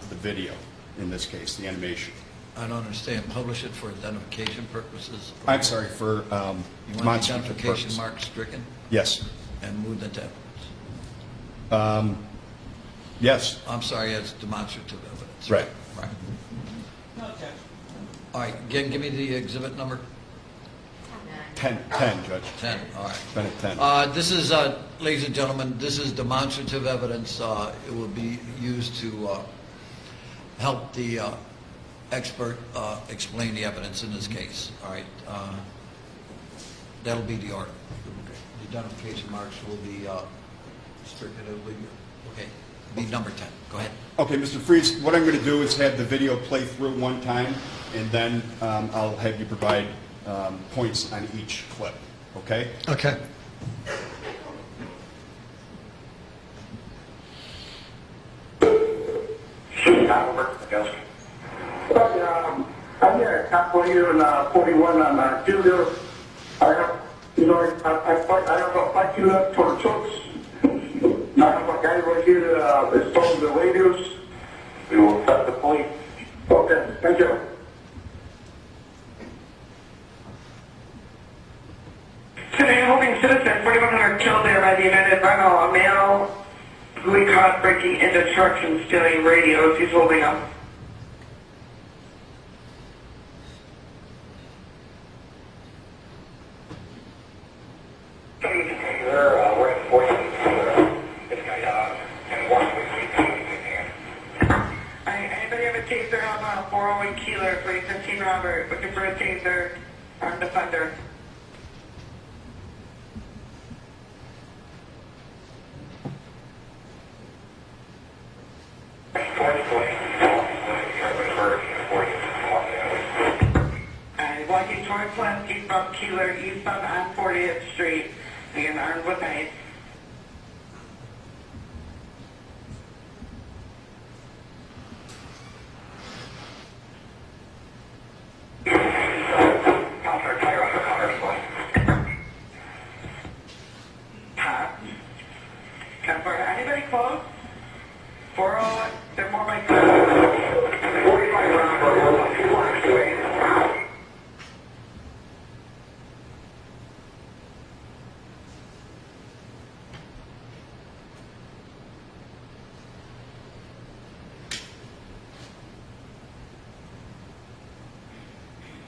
the video, in this case, the animation. I don't understand. Publish it for identification purposes? I'm sorry, for You want the demonstrative identification purpose. mark stricken Yes. and moved into evidence? Yes. I'm sorry, it's demonstrative evidence. Right. Right. No, Judge. All right, again, give me the exhibit number. 10, Judge. 10, all right. Been at 10. This is, ladies and gentlemen, this is demonstrative evidence. It will be used to help the expert explain the evidence in this case. All right. That'll be the order. The identification marks will be stricken. Okay. Be number 10. Go ahead. Okay, Mr. Freeze, what I'm going to do is have the video play through one time, and then I'll have you provide points on each clip, okay? Okay. I'm here at Top 41 on Julia. I have a fight you left for trucks. I have a guy right here that stole the radios. We will stop the police. Okay, thank you. Today, holding citizen 4100 killed there by the United Rental, a male who he caught breaking into trucks and stealing radios. He's holding them. We're at 14. This guy can walk with me. Anybody have a taser on 401 Keeler, 2015 Robert, looking for a taser, armed offender. Walking towards west, eastbound Keeler, eastbound on 40th Street, being armed with knife. Top. Anybody close? 401, they're more by 45 round, 2 blocks away.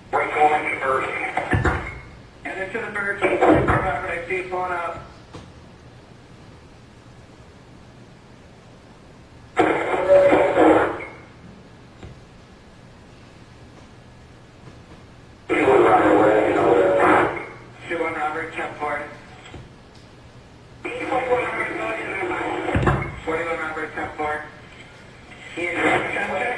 We're going to Bird. And into the bird, I see it pulling up. Two-one Robert, 10-4. 41 Robert, 10-4. He is 10-6.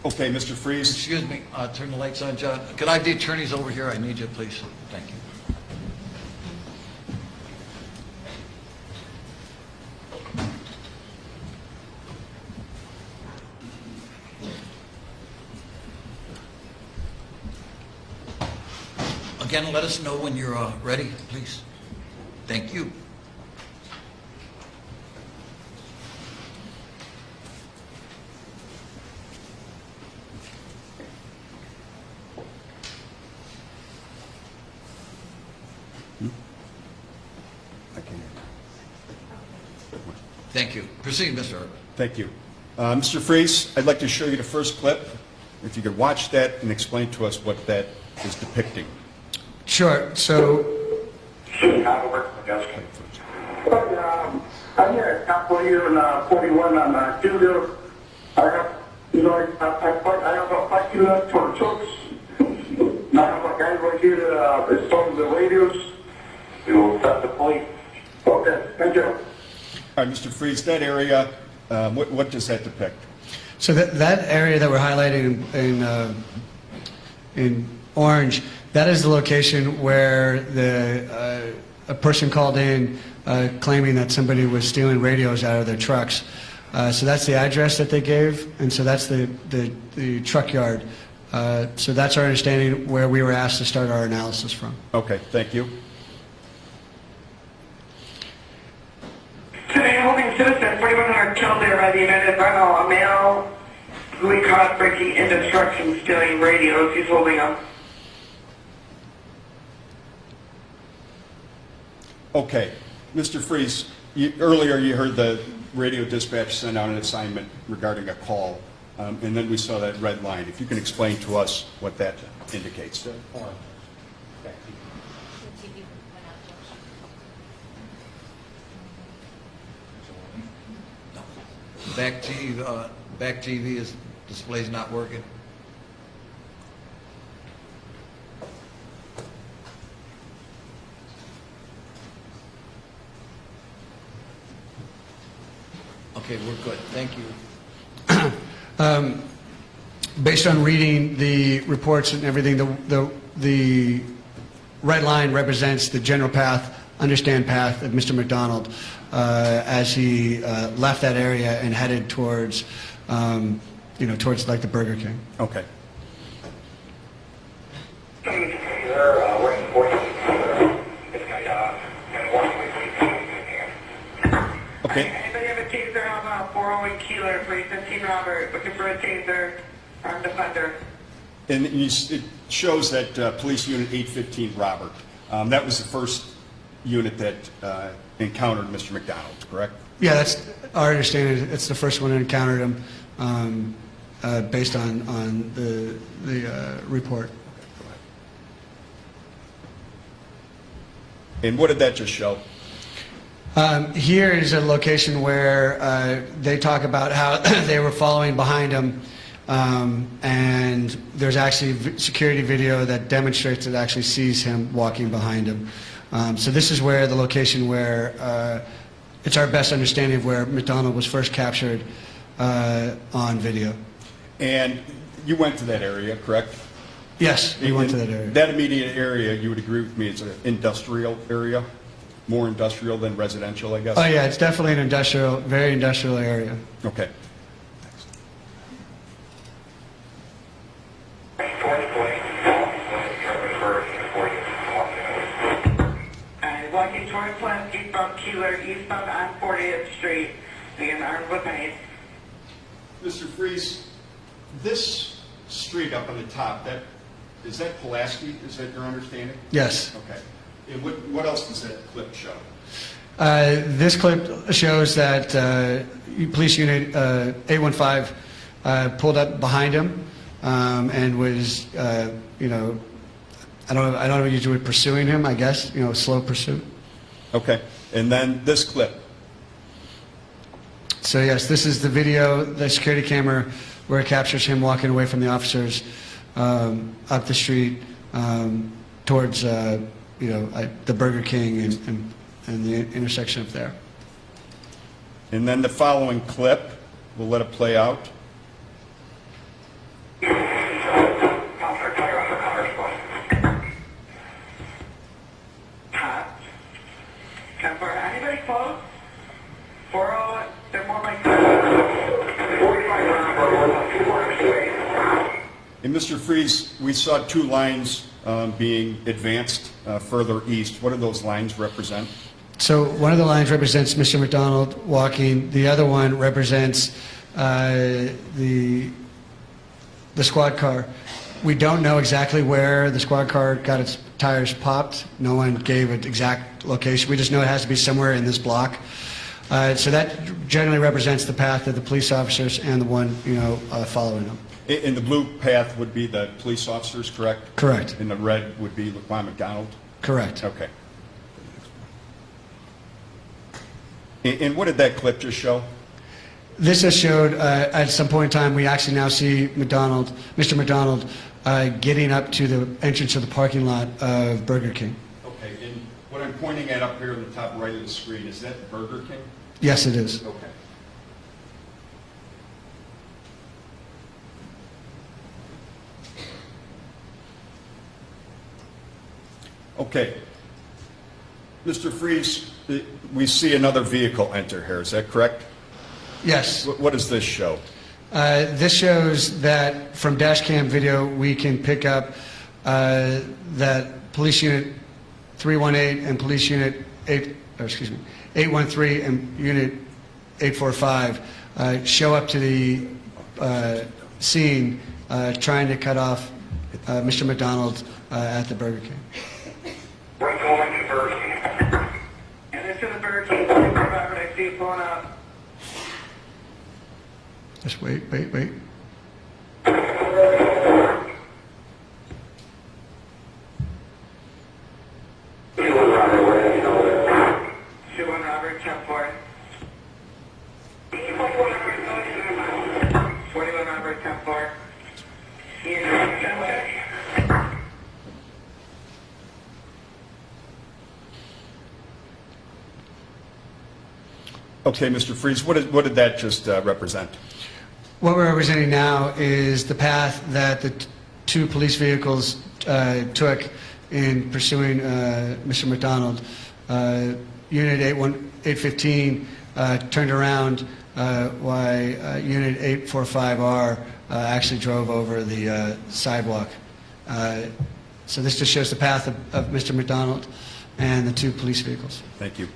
Okay, Mr. Freeze? Excuse me, turn the lights on, John. Could I have the attorneys over here? I need you, please. Thank you. Again, let us know when you're ready, please. Thank you. Thank you. Proceed, Mr. Herbert. Thank you. Mr. Freeze, I'd like to show you the first clip. If you could watch that and explain to us what that is depicting. Sure. So, I'm here at Council here in 41 on Julia. I have, I have a fight unit for trucks. I have a guy right here that installing the radios. We will set the police. Okay, thank you. All right, Mr. Freeze, that area, what does that depict? so that area that we're highlighting in orange, that is the location where a person called in claiming that somebody was stealing radios out of their trucks. So that's the address that they gave, and so that's the truck yard. So that's our understanding where we were asked to start our analysis from. Okay, thank you. Today, holding citizen, 4100 killed there by the United Rental, a male who we caught breaking into trucks and stealing radios. He's holding them. Okay, Mr. Freeze, earlier you heard the radio dispatch send out an assignment regarding a call, and then we saw that red line. If you can explain to us what that indicates. Back TV is display's not working. Okay, we're good. Thank you. Based on reading the reports and everything, the red line represents the general path, understand path of Mr. McDonald as he left that area and headed towards, towards like the Burger King. Okay. Okay. Anybody have a taser on 401 Keeler, 315 Robert, looking for a taser from defender. And it shows that Police Unit 815 Robert. That was the first unit that encountered Mr. McDonald, correct? Yeah, that's our understanding. It's the first one that encountered him based on the report. And what did that just show? Here is a location where they talk about how they were following behind him, and there's actually security video that demonstrates it actually sees him walking behind him. So this is where the location where it's our best understanding of where McDonald was first captured on video. And you went to that area, correct? Yes, we went to that area. That immediate area, you would agree with me, is an industrial area? More industrial than residential, I guess? Oh yeah, it's definitely an industrial, very industrial area. Okay. Walking towards West, eastbound Keeler, eastbound on 40th Street, being armed with mace. Mr. Freeze, this street up on the top, is that Pulaski? Is that your understanding? Yes. Okay. And what else does that clip show? This clip shows that Police Unit 815 pulled up behind him and was, I don't know, usually pursuing him, I guess, slow pursuit. Okay. And then this clip. So yes, this is the video, the security camera, where it captures him walking away from the officers up the street towards, the Burger King and the intersection up there. And then the following clip, we'll let it play out. 40, they're more like 45 round, 2 blocks away. And Mr. Freeze, we saw two lines being advanced further east. What do those lines represent? So one of the lines represents Mr. McDonald walking. The other one represents the squad car. We don't know exactly where the squad car got its tires popped. No one gave an exact location. We just know it has to be somewhere in this block. So that generally represents the path of the police officers and the one, following them. And the blue path would be the police officers, correct? Correct. And the red would be Laquan McDonald? Correct. Okay. And what did that clip just show? This has showed at some point in time, we actually now see Mr. McDonald, getting up to the entrance of the parking lot of Burger King. Okay, and what I'm pointing at up here in the top right of the screen, is that Burger King? Yes, it is. Okay. Okay. Mr. Freeze, we see another vehicle enter here, is that correct? Yes. What does this show? This shows that from dash cam video, we can pick up that Police Unit 318 and Police Unit 813 and Unit 845 show up to the scene trying to cut off Mr. McDonald at the Burger King. We're going to Burger King. And into the Burger King, I see it pulling up. Just wait. Robert, 10-4. 41 Robert, 10-4. Okay, Mr. Freeze, what did that just represent? What we're representing now is the path that the two police vehicles took in pursuing Mr. McDonald. Unit 815 turned around while Unit 845R actually drove over the sidewalk. So this just shows the path of Mr. McDonald and the two police vehicles. Thank you.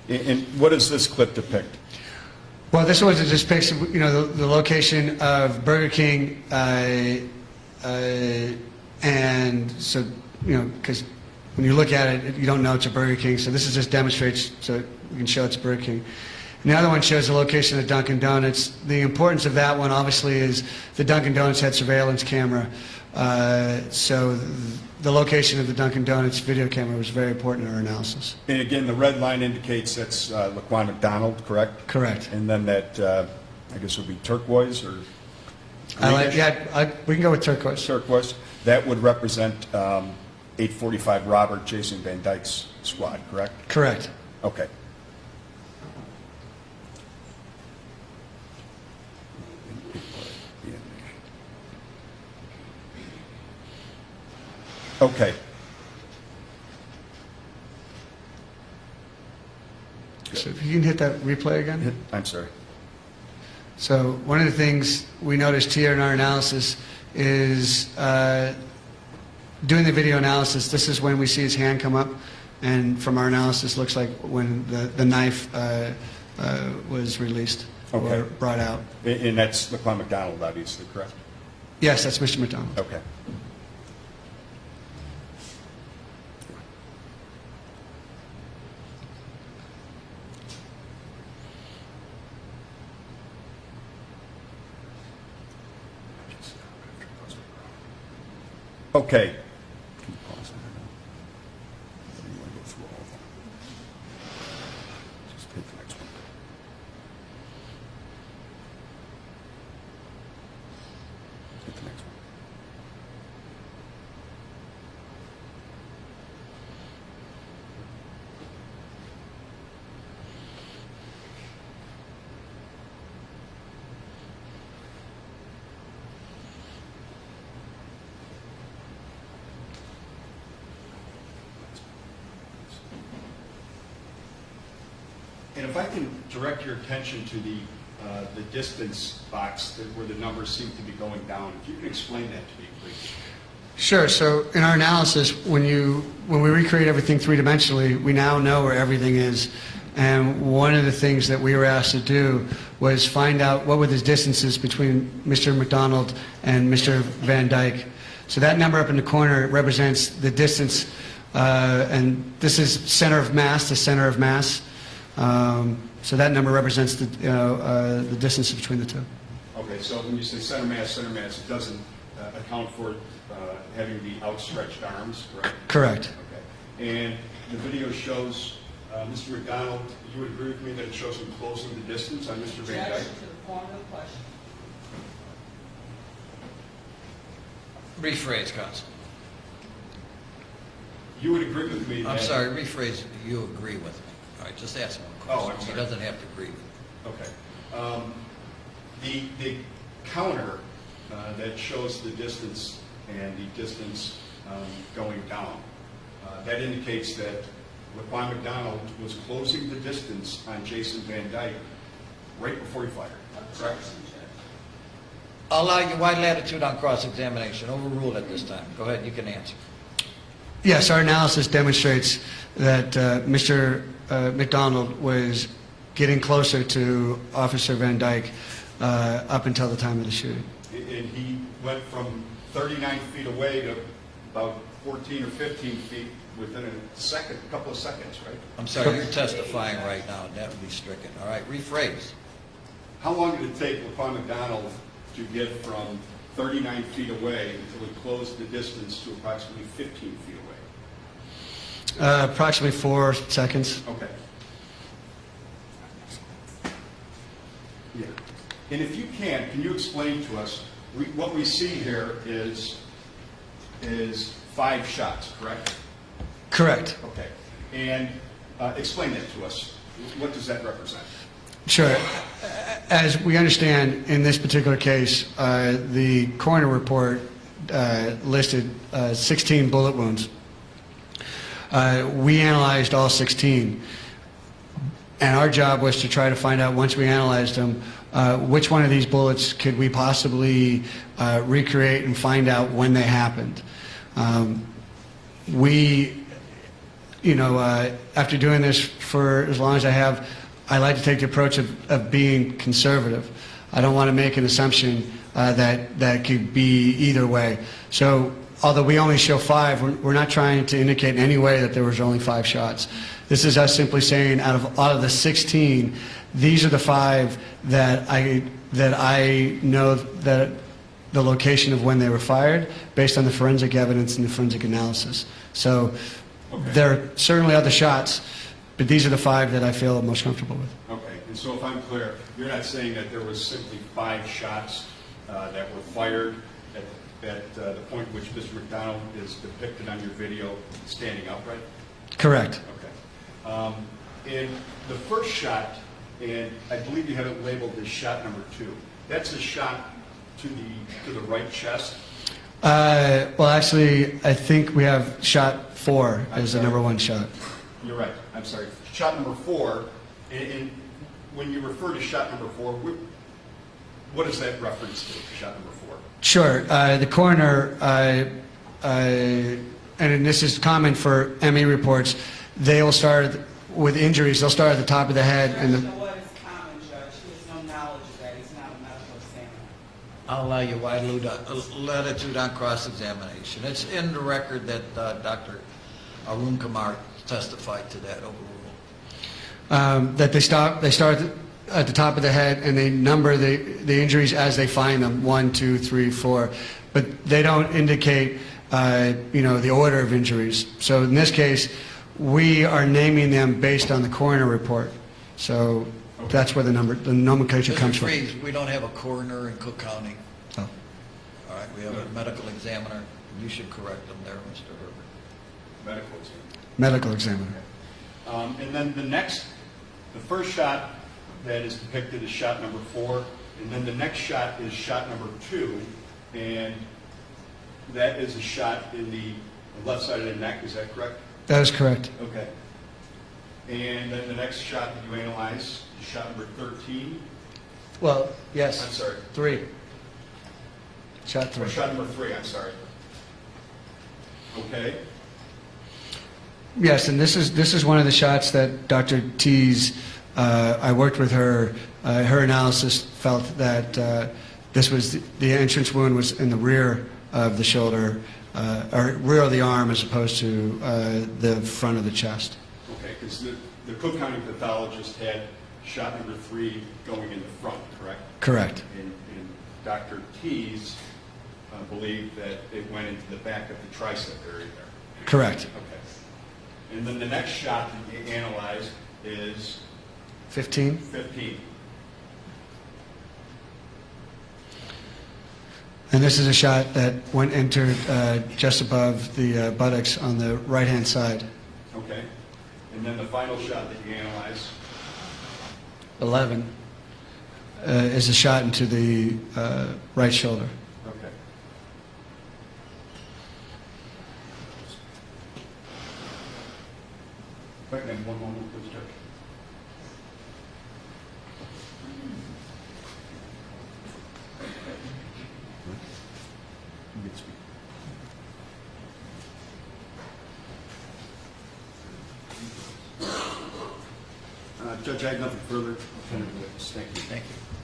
And what does this clip depict? Well, this one just depicts, the location of Burger King, and so, because when you look at it, you don't know it's a Burger King. So this just demonstrates, so we can show it's a Burger King. And the other one shows the location of Dunkin' Donuts. The importance of that one, obviously, is the Dunkin' Donuts had surveillance camera. So the location of the Dunkin' Donuts video camera was very important in our analysis. And again, the red line indicates that's Laquan McDonald, correct? Correct. And then that, I guess would be turquoise or? We can go with turquoise. Turquoise. That would represent 845 Robert Jason Van Dyke's squad, correct? Correct. Okay. Okay. So if you can hit that replay again. I'm sorry. So one of the things we noticed here in our analysis is doing the video analysis. This is when we see his hand come up, and from our analysis, looks like when the knife was released or brought out. And that's Laquan McDonald, obviously, correct? Yes, that's Mr. McDonald. Okay. Okay. Can you pause that or no? Or do you want to go through all of them? Just take the next one. Hit the next one. And if I can direct your attention to the distance box where the numbers seem to be going down, if you can explain that to me, please. Sure. So in our analysis, when we recreate everything three-dimensionally, we now know where everything is. And one of the things that we were asked to do was find out what were the distances between Mr. McDonald and Mr. Van Dyke. So that number up in the corner represents the distance, and this is center of mass to center of mass. So that number represents the distance between the two. Okay, so when you say center mass, it doesn't account for having the outstretched arms, correct? Correct. Okay. And the video shows, Mr. McDonald, you would agree with me that it shows him closing the distance on Mr. Van Dyke? Objection to the form of the question. Rephrase, counsel. You would agree with me that... I'm sorry, rephrase, you agree with me. All right, just ask him a Oh, question. I'm He sorry. doesn't have to agree with me. Okay. The counter that shows the distance and the distance going down, that indicates that Laquan McDonald was closing the distance on Jason Van Dyke right before he fired. Correct? Objection, Judge. I'll allow you wide latitude on cross-examination. Overruled at this time. Go ahead, you can answer. Yes, our analysis demonstrates that Mr. McDonald was getting closer to Officer Van Dyke up until the time of the shooting. And he went from 39 feet away to about 14 or 15 feet within a couple of seconds, right? I'm sorry, you're testifying right now, and that would be stricken. All right, rephrase. How long did it take Laquan McDonald to get from 39 feet away until he closed the distance to approximately 15 feet away? Approximately 4 seconds. Okay. Yeah. And if you can you explain to us, what we see here is 5 shots, correct? Correct. Okay. And explain that to us. What does that represent? Sure. As we understand, in this particular case, the coroner report listed 16 bullet wounds. We analyzed all 16, and our job was to try to find out, once we analyzed them, which one of these bullets could we possibly recreate and find out when they happened. After doing this for as long as I have, I like to take the approach of being conservative. I don't want to make an assumption that could be either way. So although we only show 5, we're not trying to indicate in any way that there was only 5 shots. This is us simply saying out of the 16, these are the 5 that I know that the location of when they were fired based on the forensic evidence and the forensic analysis. So there are certainly other shots, but these are the 5 that I feel most comfortable with. Okay. And so if I'm clear, you're not saying that there was simply 5 shots that were fired at the point at which Mr. McDonald is depicted on your video standing upright? Correct. Okay. And the first shot, and I believe you have it labeled as shot number 2, that's a shot to the right chest? Well, actually, I think we have shot 4 as the number 1 shot. You're right. I'm sorry. Shot number 4, and when you refer to shot number 4, what is that reference to, shot number 4? Sure. The coroner, and this is common for ME reports, they will start with injuries. They'll start at the top of the head. Judge, you know what is common, Judge? He has no knowledge of that. He's not a medical examiner. I'll allow you wide latitude on cross-examination. It's in the record that Dr. Arun Kumar testified to that overrule. That they start at the top of the head and they number the injuries as they find them, 1, 2, 3, 4, but they don't indicate the order of injuries. So in this case, we are naming them based on the coroner report. So that's where the nomenclature comes Mr. from. Freeze, we don't have a coroner in Cook County. Oh. All right, we have a medical examiner. You should correct them there, Mr. Herbert. Medical examiner. Medical examiner. And then the first shot that is depicted is shot number 4, and then the next shot is shot number 2, and that is a shot in the left side of the neck. Is that correct? That is correct. Okay. And then the next shot that you analyze is shot number 13. Well, yes. I'm sorry. 3. Shot 3. Or shot number 3, I'm sorry. Okay. Yes, and this is one of the shots that Dr. T's, I worked with her. Her analysis felt that this was the entrance wound was in the rear of the shoulder, or rear of the arm, as opposed to the front of the chest. Okay, because the Cook County pathologist had shot number 3 going in the front, correct? Correct. And Dr. T's believed that it went into the back of the tricep area there. Correct. Okay. And then the next shot that you analyzed is 15. 15. And this is a shot that entered just above the buttocks on the right-hand side. Okay. And then the final shot that you analyzed, 11 is a shot into the right shoulder. okay. Wait, then one moment, please, Judge. You can speak. Judge, I have nothing further. I'll turn it to the witness. Thank you. Thank you.